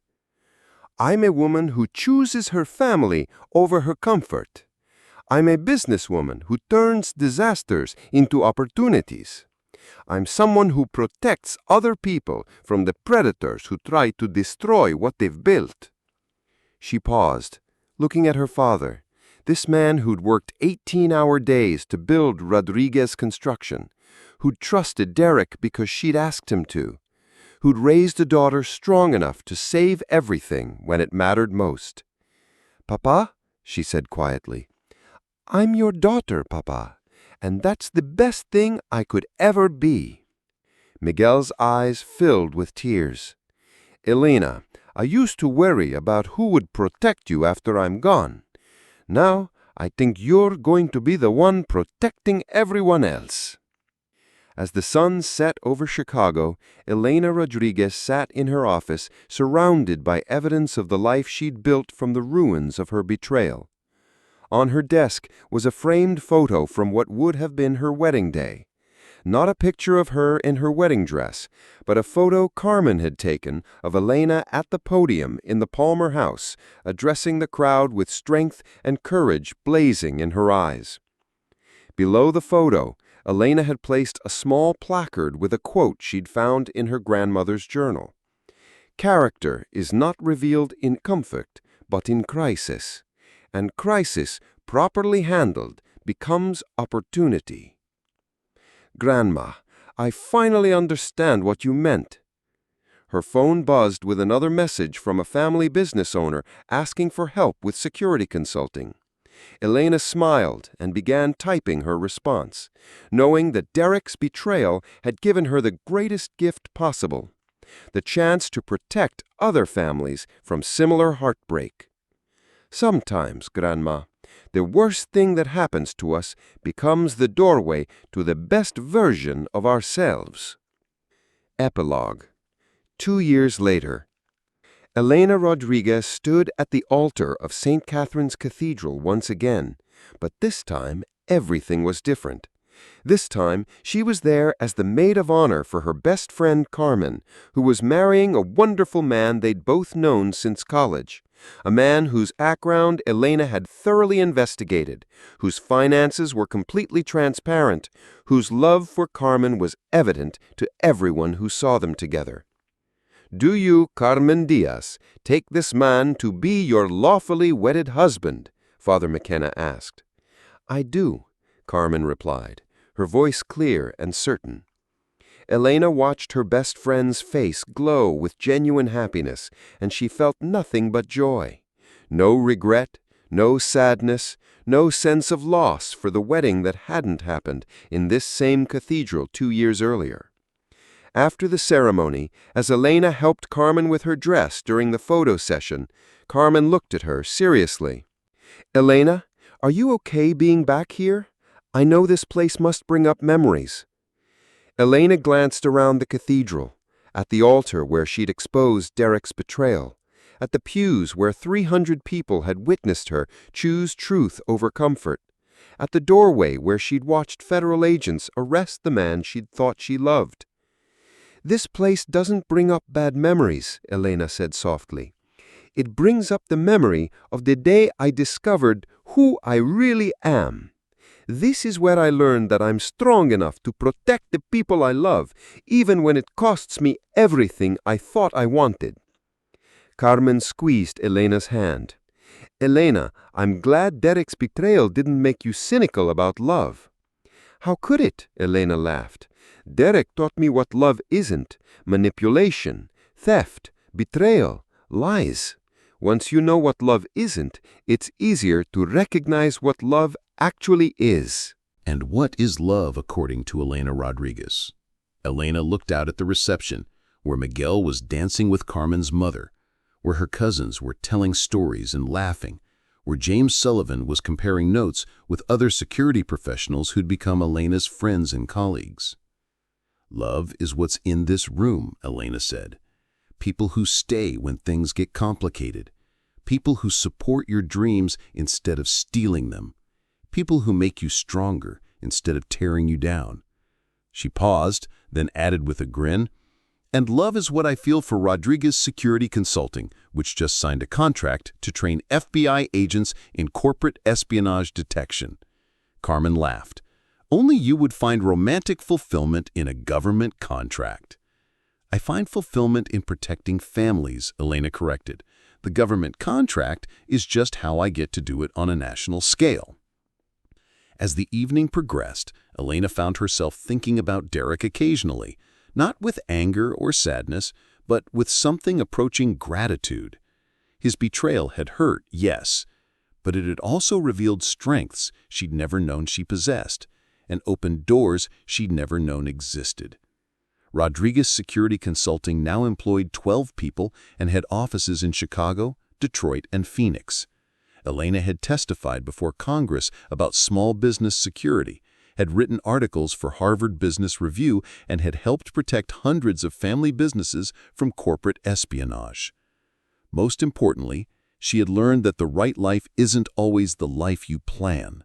"I'm a woman who chooses her family over her comfort. I'm a businesswoman who turns disasters into opportunities. I'm someone who protects other people from the predators who try to destroy what they've built." She paused, looking at her father, this man who'd worked 18-hour days to build Rodriguez Construction, who'd trusted Derek because she'd asked him to, who'd raised a daughter strong enough to save everything when it mattered most. "Papa," she said quietly, "I'm your daughter, Papa, and that's the best thing I could ever be." Miguel's eyes filled with tears. "Elena, I used to worry about who would protect you after I'm gone. Now I think you're going to be the one protecting everyone else." As the sun set over Chicago, Elena Rodriguez sat in her office, surrounded by evidence of the life she'd built from the ruins of her betrayal. On her desk was a framed photo from what would have been her wedding day. Not a picture of her in her wedding dress, but a photo Carmen had taken of Elena at the podium in the Palmer House, addressing the crowd with strength and courage blazing in her eyes. Below the photo, Elena had placed a small placard with a quote she'd found in her grandmother's journal. "Character is not revealed in comfort, but in crisis. And crisis, properly handled, becomes opportunity." "Grandma, I finally understand what you meant." Her phone buzzed with another message from a family business owner asking for help with security consulting. Elena smiled and began typing her response, knowing that Derek's betrayal had given her the greatest gift possible, the chance to protect other families from similar heartbreak. "Sometimes, Grandma, the worst thing that happens to us becomes the doorway to the best version of ourselves." Epilogue. 2 years later. Elena Rodriguez stood at the altar of St. Catherine's Cathedral once again, but this time everything was different. This time she was there as the maid of honor for her best friend Carmen, who was marrying a wonderful man they'd both known since college. A man whose background Elena had thoroughly investigated, whose finances were completely transparent, whose love for Carmen was evident to everyone who saw them together. "Do you, Carmen Diaz, take this man to be your lawfully wedded husband?" Father McKenna asked. "I do," Carmen replied, her voice clear and certain. Elena watched her best friend's face glow with genuine happiness, and she felt nothing but joy. No regret, no sadness, no sense of loss for the wedding that hadn't happened in this same cathedral 2 years earlier. After the ceremony, as Elena helped Carmen with her dress during the photo session, Carmen looked at her seriously. "Elena, are you okay being back here? I know this place must bring up memories." Elena glanced around the cathedral, at the altar where she'd exposed Derek's betrayal, at the pews where 300 people had witnessed her choose truth over comfort, at the doorway where she'd watched federal agents arrest the man she'd thought she loved. "This place doesn't bring up bad memories," Elena said softly. "It brings up the memory of the day I discovered who I really am. This is where I learned that I'm strong enough to protect the people I love, even when it costs me everything I thought I wanted." Carmen squeezed Elena's hand. "Elena, I'm glad Derek's betrayal didn't make you cynical about love." "How could it?" Elena laughed. "Derek taught me what love isn't: manipulation, theft, betrayal, lies. Once you know what love isn't, it's easier to recognize what love actually is." And what is love according to Elena Rodriguez? Elena looked out at the reception, where Miguel was dancing with Carmen's mother, where her cousins were telling stories and laughing, where James Sullivan was comparing notes with other security professionals who'd become Elena's friends and colleagues. "Love is what's in this room," Elena said. "People who stay when things get complicated. People who support your dreams instead of stealing them. People who make you stronger instead of tearing you down." She paused, then added with a grin, "And love is what I feel for Rodriguez Security Consulting, which just signed a contract to train FBI agents in corporate espionage detection." Carmen laughed. Only you would find romantic fulfillment in a government contract. I find fulfillment in protecting families, Elena corrected. The government contract is just how I get to do it on a national scale. As the evening progressed, Elena found herself thinking about Derek occasionally, not with anger or sadness, but with something approaching gratitude. His betrayal had hurt, yes, but it had also revealed strengths she'd never known she possessed, and opened doors she'd never known existed. Rodriguez Security Consulting now employed 12 people and had offices in Chicago, Detroit, and Phoenix. Elena had testified before Congress about small business security, had written articles for Harvard Business Review, and had helped protect hundreds of family businesses from corporate espionage. Most importantly, she had learned that the right life isn't always the life you plan.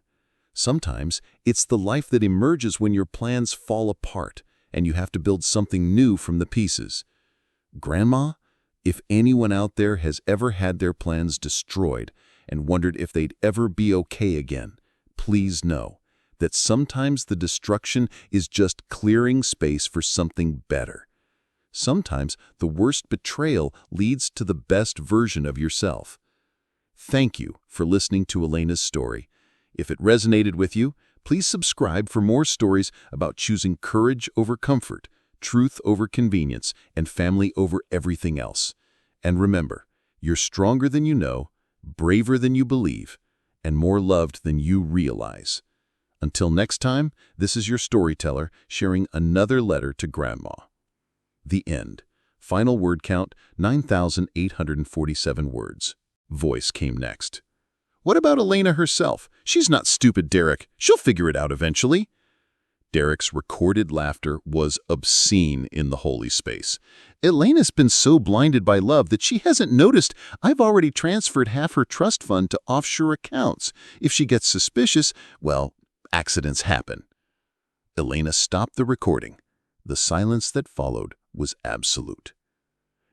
Sometimes it's the life that emerges when your plans fall apart, and you have to build something new from the pieces. Grandma, if anyone out there has ever had their plans destroyed and wondered if they'd ever be okay again, please know that sometimes the destruction is just clearing space for something better. Sometimes the worst betrayal leads to the best version of yourself. Thank you for listening to Elena's story. If it resonated with you, please subscribe for more stories about choosing courage over comfort, truth over convenience, and family over everything else. And remember, you're stronger than you know, braver than you believe, and more loved than you realize. Until next time, this is your storyteller sharing another letter to Grandma. The end. Final word count, 9,847 words. Voice came next. What about Elena herself? She's not stupid, Derek. She'll figure it out eventually. Derek's recorded laughter was obscene in the holy space. Elena's been so blinded by love that she hasn't noticed I've already transferred half her trust fund to offshore accounts. If she gets suspicious, well, accidents happen. Elena stopped the recording. The silence that followed was absolute.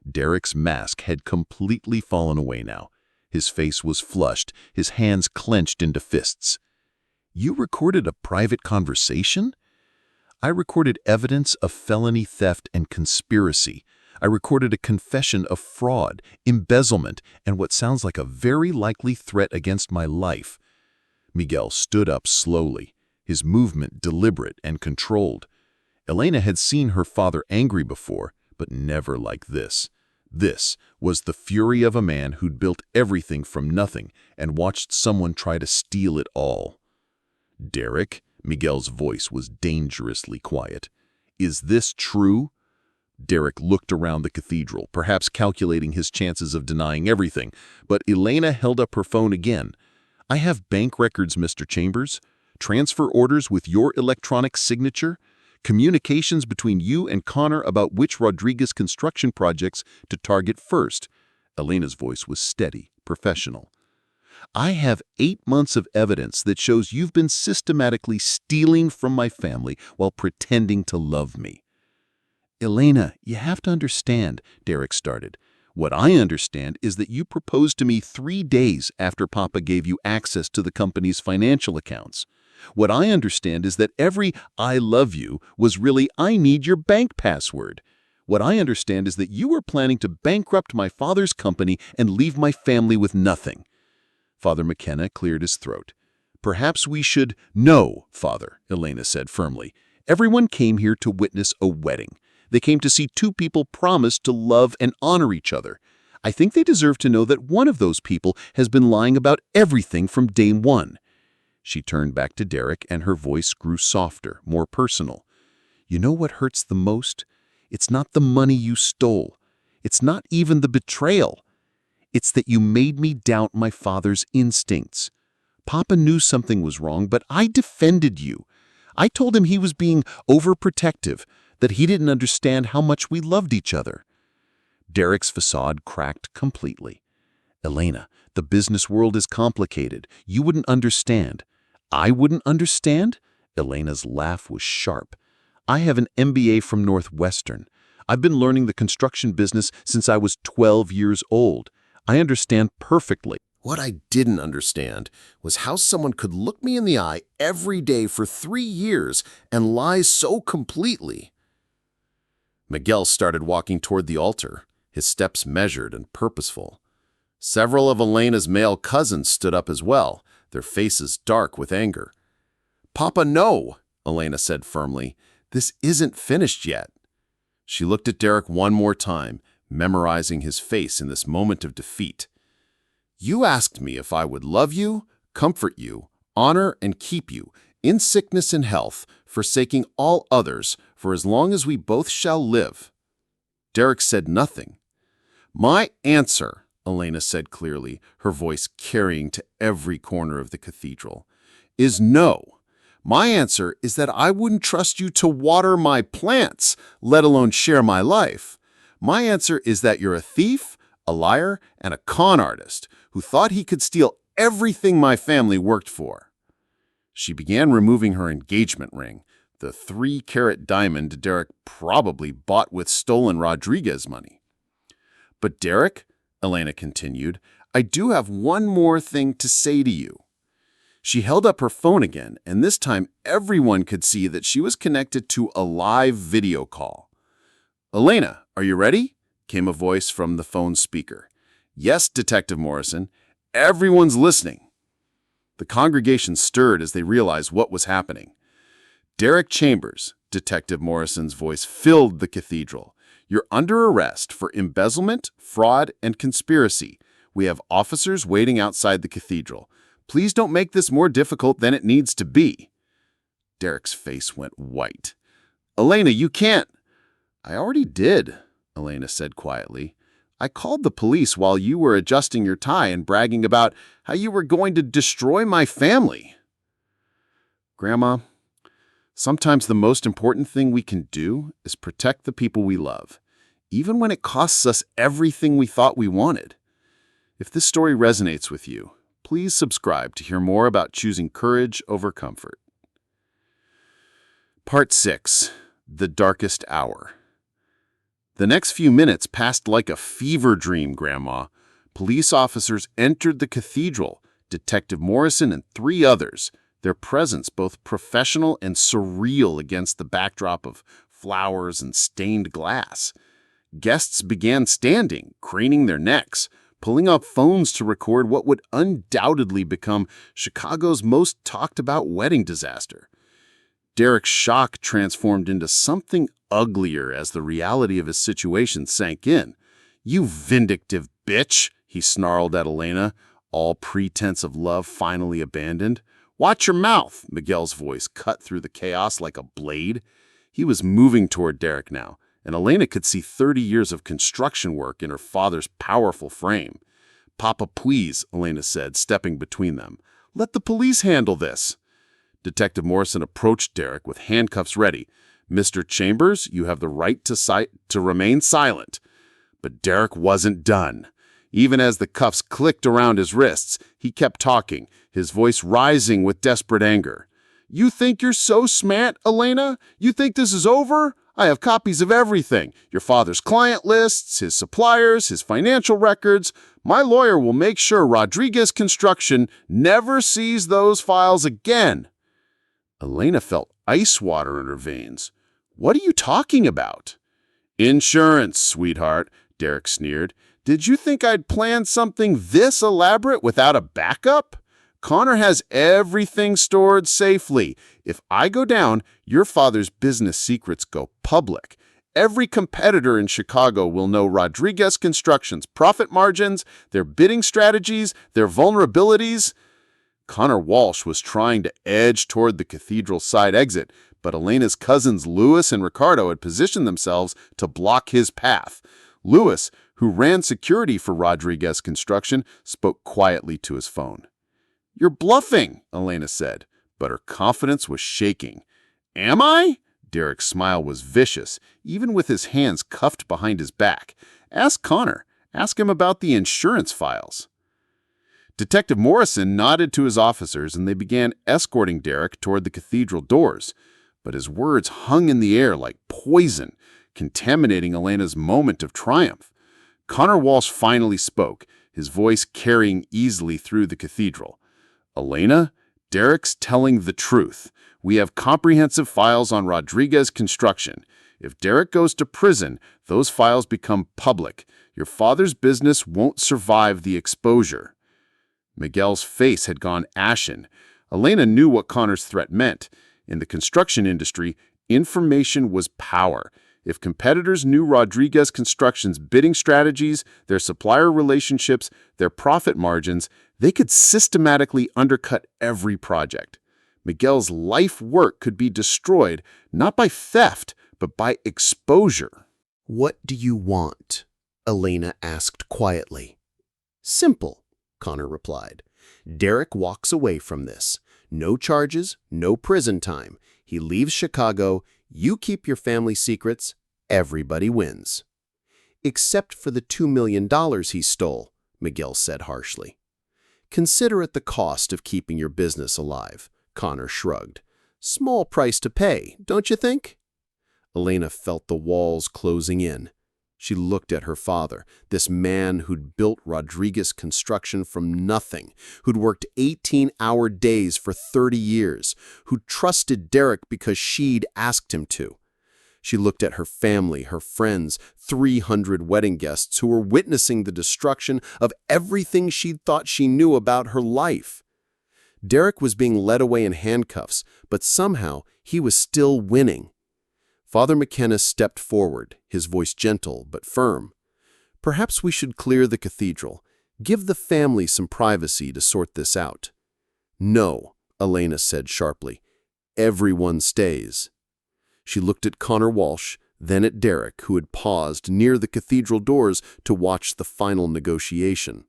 Derek's mask had completely fallen away now. His face was flushed, his hands clenched into fists. You recorded a private conversation? I recorded evidence of felony theft and conspiracy. I recorded a confession of fraud, embezzlement, and what sounds like a very likely threat against my life. Miguel stood up slowly, his movement deliberate and controlled. Elena had seen her father angry before, but never like this. This was the fury of a man who'd built everything from nothing and watched someone try to steal it all. Derek, Miguel's voice was dangerously quiet. Is this true? Derek looked around the cathedral, perhaps calculating his chances of denying everything, but Elena held up her phone again. I have bank records, Mr. Chambers. Transfer orders with your electronic signature. Communications between you and Connor about which Rodriguez construction projects to target first. Elena's voice was steady, professional. I have 8 months of evidence that shows you've been systematically stealing from my family while pretending to love me. Elena, you have to understand, Derek started. What I understand is that you proposed to me 3 days after Papa gave you access to the company's financial accounts. What I understand is that every "I love you" was really "I need your bank password." What I understand is that you were planning to bankrupt my father's company and leave my family with nothing. Father McKenna cleared his throat. Perhaps we should— No, Father, Elena said firmly. Everyone came here to witness a wedding. They came to see 2 people promise to love and honor each other. I think they deserve to know that one of those people has been lying about everything from day one. She turned back to Derek, and her voice grew softer, more personal. You know what hurts the most? It's not the money you stole. It's not even the betrayal. It's that you made me doubt my father's instincts. Papa knew something was wrong, but I defended you. I told him he was being overprotective, that he didn't understand how much we loved each other. Derek's facade cracked completely. Elena, the business world is complicated. You wouldn't understand. I wouldn't understand? Elena's laugh was sharp. I have an MBA from Northwestern. I've been learning the construction business since I was 12 years old. I understand perfectly What I didn't understand was how someone could look me in the eye every day for 3 years and lie so completely. Miguel started walking toward the altar, his steps measured and purposeful. Several of Elena's male cousins stood up as well, their faces dark with anger. "Papa, no," Elena said firmly. "This isn't finished yet." She looked at Derek one more time, memorizing his face in this moment of defeat. "You asked me if I would love you, comfort you, honor and keep you, in sickness and health, forsaking all others, for as long as we both shall live." Derek said nothing. "My answer," Elena said clearly, her voice carrying to every corner of the cathedral, "is no. My answer is that I wouldn't trust you to water my plants, let alone share my life. My answer is that you're a thief, a liar, and a con artist who thought he could steal everything my family worked for." She began removing her engagement ring, the 3-carat diamond Derek probably bought with stolen Rodriguez money. "But Derek," Elena continued, "I do have one more thing to say to you." She held up her phone again, and this time everyone could see that she was connected to a live video call. "Elena, are you ready?" came a voice from the phone speaker. "Yes, Detective Morrison. Everyone's listening." The congregation stirred as they realized what was happening. "Derek Chambers," Detective Morrison's voice filled the cathedral. "You're under arrest for embezzlement, fraud, and conspiracy. We have officers waiting outside the cathedral. Please don't make this more difficult than it needs to be." Derek's face went white. "Elena, you can't." "I already did," Elena said quietly. "I called the police while you were adjusting your tie and bragging about how you were going to destroy my family." "Grandma, sometimes the most important thing we can do is protect the people we love, even when it costs us everything we thought we wanted. If this story resonates with you, please subscribe to hear more about choosing courage over comfort." Part 6. The Darkest Hour. The next few minutes passed like a fever dream, Grandma. Police officers entered the cathedral, Detective Morrison and 3 others, their presence both professional and surreal against the backdrop of flowers and stained glass. Guests began standing, craning their necks, pulling out phones to record what would undoubtedly become Chicago's most talked-about wedding disaster. Derek's shock transformed into something uglier as the reality of his situation sank in. "You vindictive bitch," he snarled at Elena, all pretense of love finally abandoned. "Watch your mouth," Miguel's voice cut through the chaos like a blade. He was moving toward Derek now, and Elena could see 30 years of construction work in her father's powerful frame. "Papa, please," Elena said, stepping between them. "Let the police handle this." Detective Morrison approached Derek with handcuffs ready. "Mr. Chambers, you have the right to remain silent." But Derek wasn't done. Even as the cuffs clicked around his wrists, he kept talking, his voice rising with desperate anger. "You think you're so smart, Elena? You think this is over? I have copies of everything. Your father's client lists, his suppliers, his financial records. My lawyer will make sure Rodriguez Construction never sees those files again." Elena felt ice water in her veins. "What are you talking about?" "Insurance, sweetheart," Derek sneered. "Did you think I'd plan something this elaborate without a backup? Connor has everything stored safely. If I go down, your father's business secrets go public. Every competitor in Chicago will know Rodriguez Construction's profit margins, their bidding strategies, their vulnerabilities." Connor Walsh was trying to edge toward the cathedral side exit, but Elena's cousins Louis and Ricardo had positioned themselves to block his path. Louis, who ran security for Rodriguez Construction, spoke quietly to his phone. "You're bluffing," Elena said, but her confidence was shaking. "Am I?" Derek's smile was vicious, even with his hands cuffed behind his back. "Ask Connor. Ask him about the insurance files." Detective Morrison nodded to his officers and they began escorting Derek toward the cathedral doors. But his words hung in the air like poison, contaminating Elena's moment of triumph. Connor Walsh finally spoke, his voice carrying easily through the cathedral. "Elena, Derek's telling the truth. We have comprehensive files on Rodriguez construction. If Derek goes to prison, those files become public. Your father's business won't survive the exposure." Miguel's face had gone ashen. Elena knew what Connor's threat meant. In the construction industry, information was power. If competitors knew Rodriguez Construction's bidding strategies, their supplier relationships, their profit margins, they could systematically undercut every project. Miguel's life work could be destroyed, not by theft, but by exposure. "What do you want?" Elena asked quietly. "Simple," Connor replied. "Derek walks away from this. No charges, no prison time. He leaves Chicago, you keep your family secrets, everybody wins." "Except for the $2 million he stole," Miguel said harshly. "Consider it the cost of keeping your business alive," Connor shrugged. "Small price to pay, don't you think?" Elena felt the walls closing in. She looked at her father, this man who'd built Rodriguez Construction from nothing, who'd worked 18-hour days for 30 years, who trusted Derek because she'd asked him to. She looked at her family, her friends, 300 wedding guests who were witnessing the destruction of everything she'd thought she knew about her life. Derek was being led away in handcuffs, but somehow he was still winning. Father McKenna stepped forward, his voice gentle but firm. "Perhaps we should clear the cathedral. Give the family some privacy to sort this out." "No," Elena said sharply. "Everyone stays." She looked at Connor Walsh, then at Derek, who had paused near the cathedral doors to watch the final negotiation.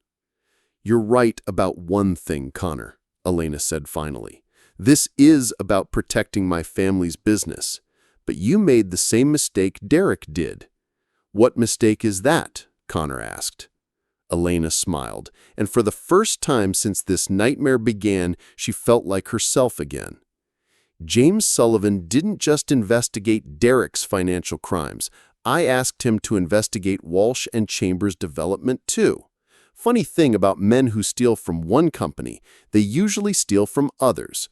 "You're right about one thing, Connor," Elena said finally. "This is about protecting my family's business. But you made the same mistake Derek did." "What mistake is that?" Connor asked. Elena smiled, and for the first time since this nightmare began, she felt like herself again. "James Sullivan didn't just investigate Derek's financial crimes. I asked him to investigate Walsh and Chambers' development too. Funny thing about men who steal from one company, they usually steal from others.